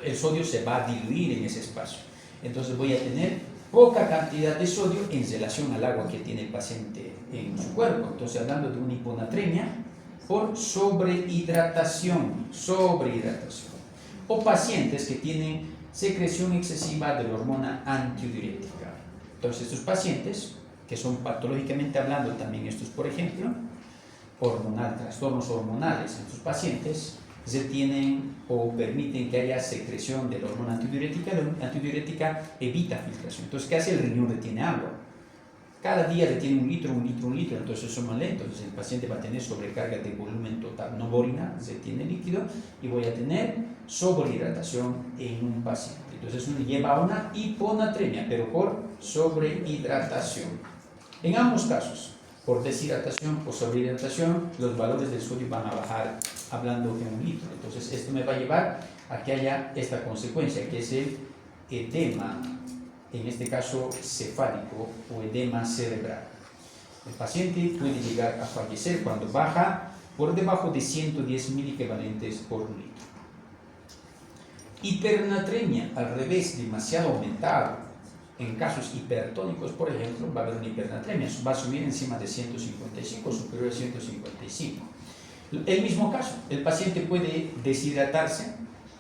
El sodio se va a diluir en ese espacio. Entonces voy a tener poca cantidad de sodio en relación al agua que tiene el paciente en su cuerpo. Entonces, hablando de una hiponatremia por sobrehidratación. O pacientes que tienen secreción excesiva de la hormona antidiurética. Entonces, estos pacientes, que son patológicamente hablando también estos, por ejemplo, trastornos hormonales en sus pacientes, se tienen o permiten que haya secreción de la hormona antidiurética. La antidiurética evita filtración. Entonces, ¿qué hace? El riñón retiene agua. Cada día retiene un litro, entonces eso es más lento. Entonces, el paciente va a tener sobrecarga de volumen total. No orina, se tiene líquido y voy a tener sobrehidratación en un paciente. Entonces, uno lleva a una hiponatremia, pero por sobrehidratación. En ambos casos, por deshidratación o sobrehidratación, los valores del sodio van a bajar, hablando de un litro. Entonces, esto me va a llevar a que haya esta consecuencia, que es el edema, en este caso cefálico o edema cerebral. El paciente puede llegar a fallecer cuando baja por debajo de 110 miliequivalentes por litro. Hipernatremia, al revés, demasiado aumentado. En casos hipertónicos, por ejemplo, va a haber una hipernatremia, va a subir encima de 155, superior a 155. El mismo caso, el paciente puede deshidratarse,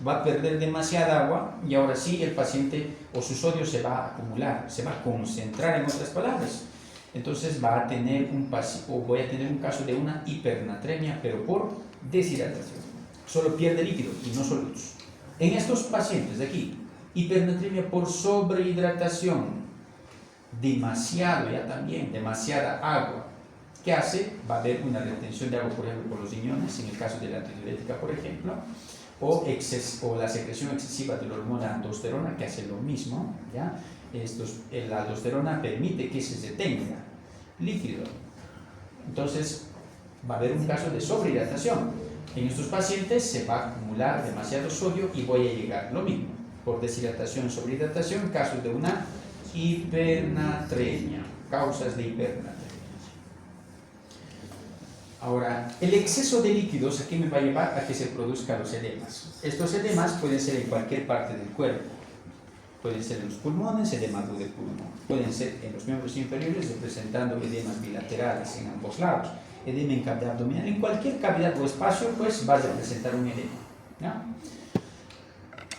va a perder demasiada agua y ahora sí el paciente o su sodio se va a acumular, se va a concentrar, en otras palabras. Entonces voy a tener un caso de una hipernatremia, pero por deshidratación. Solo pierde líquido y no sólidos. En estos pacientes de aquí, hipernatremia por sobrehidratación, demasiada agua. ¿Qué hace? Va a haber una retención de agua, por ejemplo, por los riñones, en el caso de la antidiurética, por ejemplo, o la secreción excesiva de la hormona aldosterona, que hace lo mismo, ¿ya? La aldosterona permite que se detenga líquido. Entonces, va a haber un caso de sobrehidratación. En estos pacientes se va a acumular demasiado sodio y voy a llegar lo mismo, por deshidratación, sobrehidratación, casos de una hipernatremia, causas de hipernatremia. Ahora, el exceso de líquidos aquí me va a llevar a que se produzcan los edemas. Estos edemas pueden ser en cualquier parte del cuerpo. Pueden ser en los pulmones, edema de pulmón. Pueden ser en los miembros inferiores, representando edemas bilaterales en ambos lados. Edema en cavidad abdominal. En cualquier cavidad o espacio, pues va a representar un edema, ¿ya?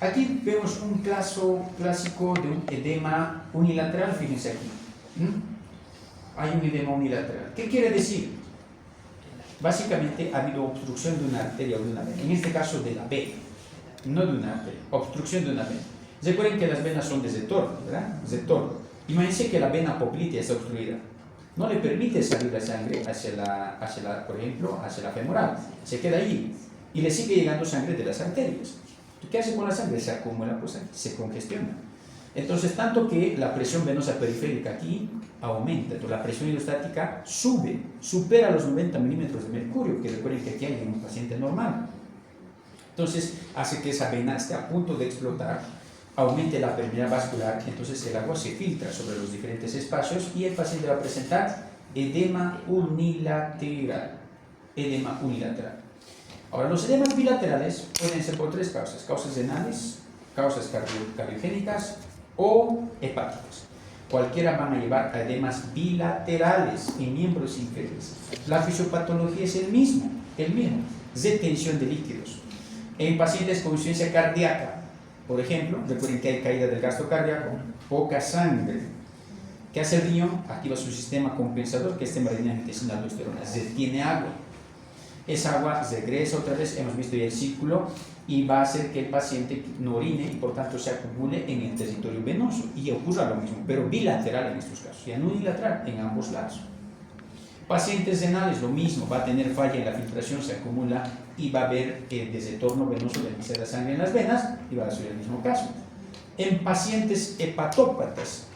Aquí vemos un caso clásico de un edema unilateral. Fíjense aquí. Hay un edema unilateral. ¿Qué quiere decir? Básicamente ha habido obstrucción de una arteria o de una vena, en este caso de la vena, no de una arteria, obstrucción de una vena. Recuerden que las venas son de retorno, ¿verdad? Retorno. Imagínense que la vena poplitea está obstruida, no le permite salir la sangre por ejemplo, hacia la femoral, se queda ahí y le sigue llegando sangre de las arterias. ¿Qué hace con la sangre? Se acumula, pues se congestiona. Entonces, tanto que la presión venosa periférica aquí aumenta, entonces la presión hidrostática sube, supera los 90 milímetros de mercurio, que recuerden que aquí hay en un paciente normal. Entonces, hace que esa vena esté a punto de explotar, aumente la permeabilidad vascular, entonces el agua se filtra sobre los diferentes espacios y el paciente va a presentar edema unilateral. Edema unilateral. Ahora, los edemas bilaterales pueden ser por tres causas: causas renales, causas cardiogénicas o hepáticas. Cualquiera van a llevar a edemas bilaterales en miembros inferiores. La fisiopatología es el mismo, retención de líquidos. En pacientes con insuficiencia cardíaca, por ejemplo, recuerden que hay caída del gasto cardíaco, poca sangre. ¿Qué hace el riñón? Activa su sistema compensador, que es hemoretina aldosterona, retiene agua. Esa agua regresa otra vez, hemos visto ya el círculo, y va a hacer que el paciente no orine y por tanto se acumule en el territorio venoso. Y ocurra lo mismo, pero bilateral en estos casos, ya no unilateral, en ambos lados. Pacientes renales, lo mismo, va a tener falla en la filtración, se acumula y va a haber desentorno venoso de demasiada sangre en las venas y va a ser el mismo caso. En pacientes hepatópatas,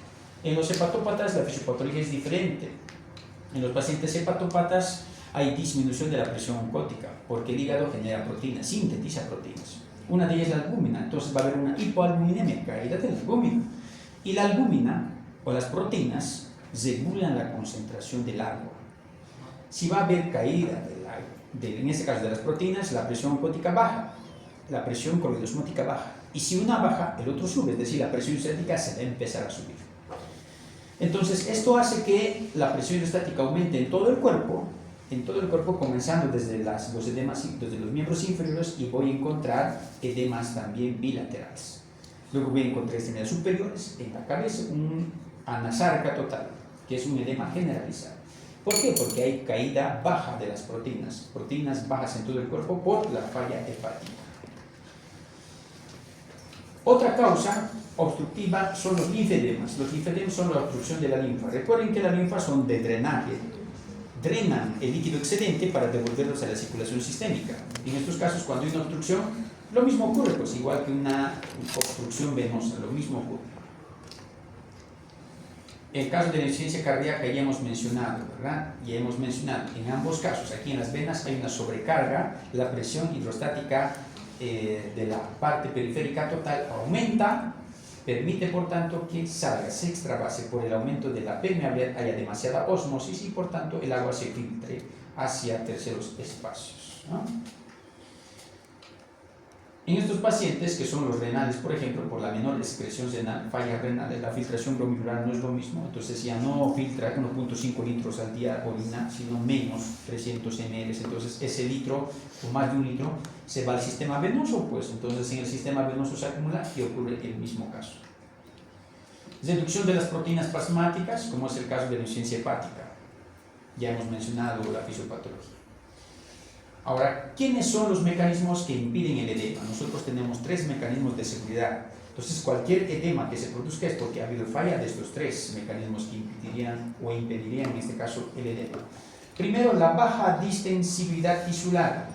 en los hepatópatas la fisiopatología es diferente. En los pacientes hepatópatas hay disminución de la presión oncótica, porque el hígado genera proteínas, sintetiza proteínas. Una de ellas es la albúmina, entonces va a haber una hipoalbuminemia, caída de la albúmina. Y la albúmina o las proteínas regulan la concentración del agua. Si va a haber caída del agua, en este caso de las proteínas, la presión osmótica baja, la presión coloidosmótica baja. Y si una baja, el otro sube, es decir, la presión hidrostática se va a empezar a subir. Entonces, esto hace que la presión hidrostática aumente en todo el cuerpo, comenzando desde los edemas, desde los miembros inferiores, y voy a encontrar edemas también bilaterales. Luego voy a encontrar extremidades superiores, en la cabeza, un anasarca total, que es un edema generalizado. ¿Por qué? Porque hay caída baja de las proteínas bajas en todo el cuerpo por la falla hepática. Otra causa obstructiva son los linfedemas. Los linfedemas son la obstrucción de la linfa. Recuerden que las linfas son de drenaje. Drenan el líquido excedente para devolverlos a la circulación sistémica. En estos casos, cuando hay una obstrucción, lo mismo ocurre, pues igual que una obstrucción venosa, lo mismo ocurre. El caso de la insuficiencia cardíaca ya hemos mencionado, ¿verdad? Ya hemos mencionado, en ambos casos, aquí en las venas hay una sobrecarga, la presión hidrostática de la parte periférica total aumenta, permite por tanto que salga, se extravase por el aumento de la permeabilidad, haya demasiada osmosis y por tanto el agua se filtre hacia terceros espacios, ¿no? En estos pacientes, que son los renales, por ejemplo, por la menor excreción renal, fallas renales, la filtración glomerular no es lo mismo, entonces ya no filtra 1.5 litros al día orina, sino menos, 300 ml, entonces ese litro o más de un litro se va al sistema venoso, pues entonces en el sistema venoso se acumula y ocurre el mismo caso. Reducción de las proteínas plasmáticas, como es el caso de la insuficiencia hepática, ya hemos mencionado la fisiopatología. Ahora, ¿quiénes son los mecanismos que impiden el edema? Nosotros tenemos 3 mecanismos de seguridad. Entonces, cualquier edema que se produzca es porque ha habido falla de estos 3 mecanismos que impedirían o impedirían, en este caso, el edema. Primero, la baja distensibilidad tisular.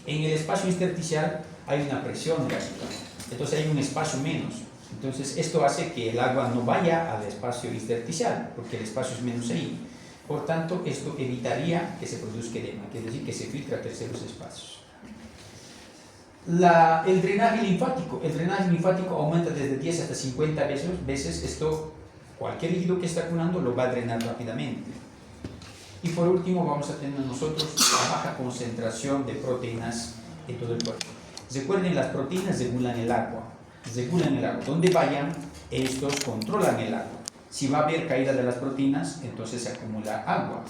En el espacio intersticial hay una presión negativa, entonces hay un espacio menos. Entonces, esto hace que el agua no vaya al espacio intersticial, porque el espacio es menos ahí. Por tanto, esto evitaría que se produzca edema, que es decir, que se filtre a terceros espacios. El drenaje linfático aumenta desde 10 hasta 50 veces. Esto, cualquier líquido que está acumulando lo va a drenar rápidamente. Y por último, vamos a tener nosotros la baja concentración de proteínas en todo el cuerpo. Recuerden, las proteínas regulan el agua. Donde vayan, estos controlan el agua. Si va a haber caída de las proteínas, entonces se acumula agua.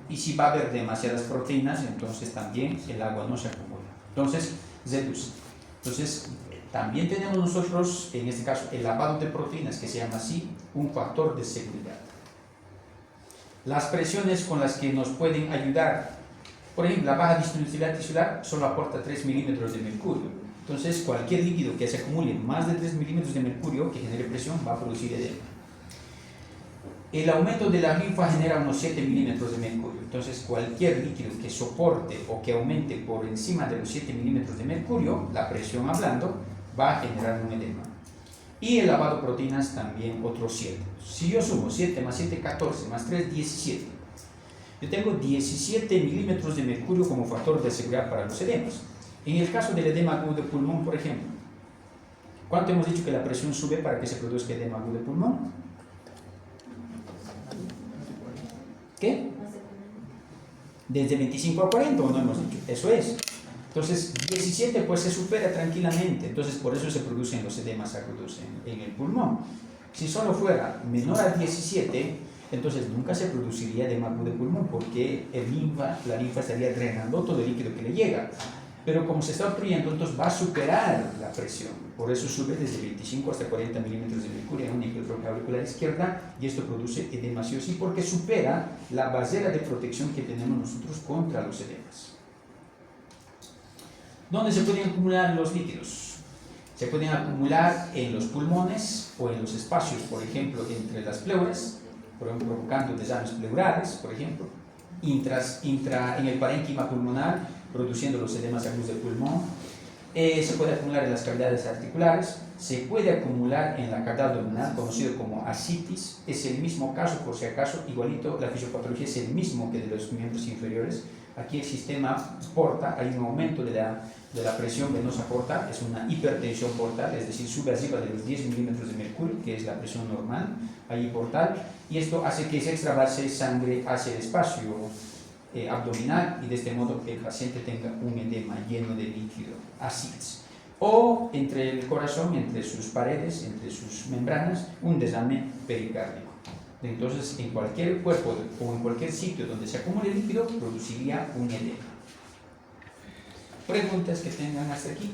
Y si va a haber demasiadas proteínas, entonces también el agua no se acumula. Entonces, reduce. Entonces, también tenemos nosotros, en este caso, el lavado de proteínas, que se llama así, un factor de seguridad. Las presiones con las que nos pueden ayudar, por ejemplo, la baja disponibilidad tisular solo aporta 3 milímetros de mercurio. Entonces, cualquier líquido que se acumule más de 3 milímetros de mercurio que genere presión va a producir edema. El aumento de la linfa genera unos 7 milímetros de mercurio. Entonces, cualquier líquido que soporte o que aumente por encima de los 7 milímetros de mercurio, la presión hablando, va a generar un edema. Y el lavado de proteínas también otros 7. Si yo sumo 7 más 7, 14, más 3, 17. Yo tengo 17 milímetros de mercurio como factor de seguridad para los edemas. En el caso del edema agudo de pulmón, por ejemplo, ¿cuánto hemos dicho que la presión sube para que se produzca edema agudo de pulmón? ¿Qué? Desde 25 a 40, ¿o no hemos dicho? Eso es. Entonces, 17 pues se supera tranquilamente. Entonces, por eso se producen los edemas agudos en el pulmón. Si solo fuera menor a 17, entonces nunca se produciría edema agudo de pulmón, porque la linfa estaría drenando todo el líquido que le llega. Pero como se está obstruyendo, entonces va a superar la presión. Por eso sube desde 25 hasta 40 milímetros de mercurio en una auricular izquierda, y esto produce edema sí o sí, porque supera la barrera de protección que tenemos nosotros contra los edemas. ¿Dónde se pueden acumular los líquidos? Se pueden acumular en los pulmones o en los espacios, por ejemplo, entre las pleuras, provocando desarmes pleurales, por ejemplo, en el parénquima pulmonar, produciendo los edemas agudos del pulmón. Se puede acumular en las cavidades articulares, se puede acumular en la cavidad abdominal, conocido como ascitis. Es el mismo caso, por si acaso, igualito, la fisiopatología es el mismo que de los miembros inferiores, Aquí el sistema porta, hay un aumento de la presión venosa portal, es una hipertensión portal, es decir, sube arriba de los 10 milímetros de mercurio, que es la presión normal, ahí portal, y esto hace que se extravase sangre hacia el espacio abdominal y de este modo el paciente tenga un edema lleno de líquido, ascites. O entre el corazón, entre sus paredes, entre sus membranas, un desame pericárdico. Entonces, en cualquier cuerpo o en cualquier sitio donde se acumule líquido, produciría un edema. ¿Preguntas que tengan hasta aquí?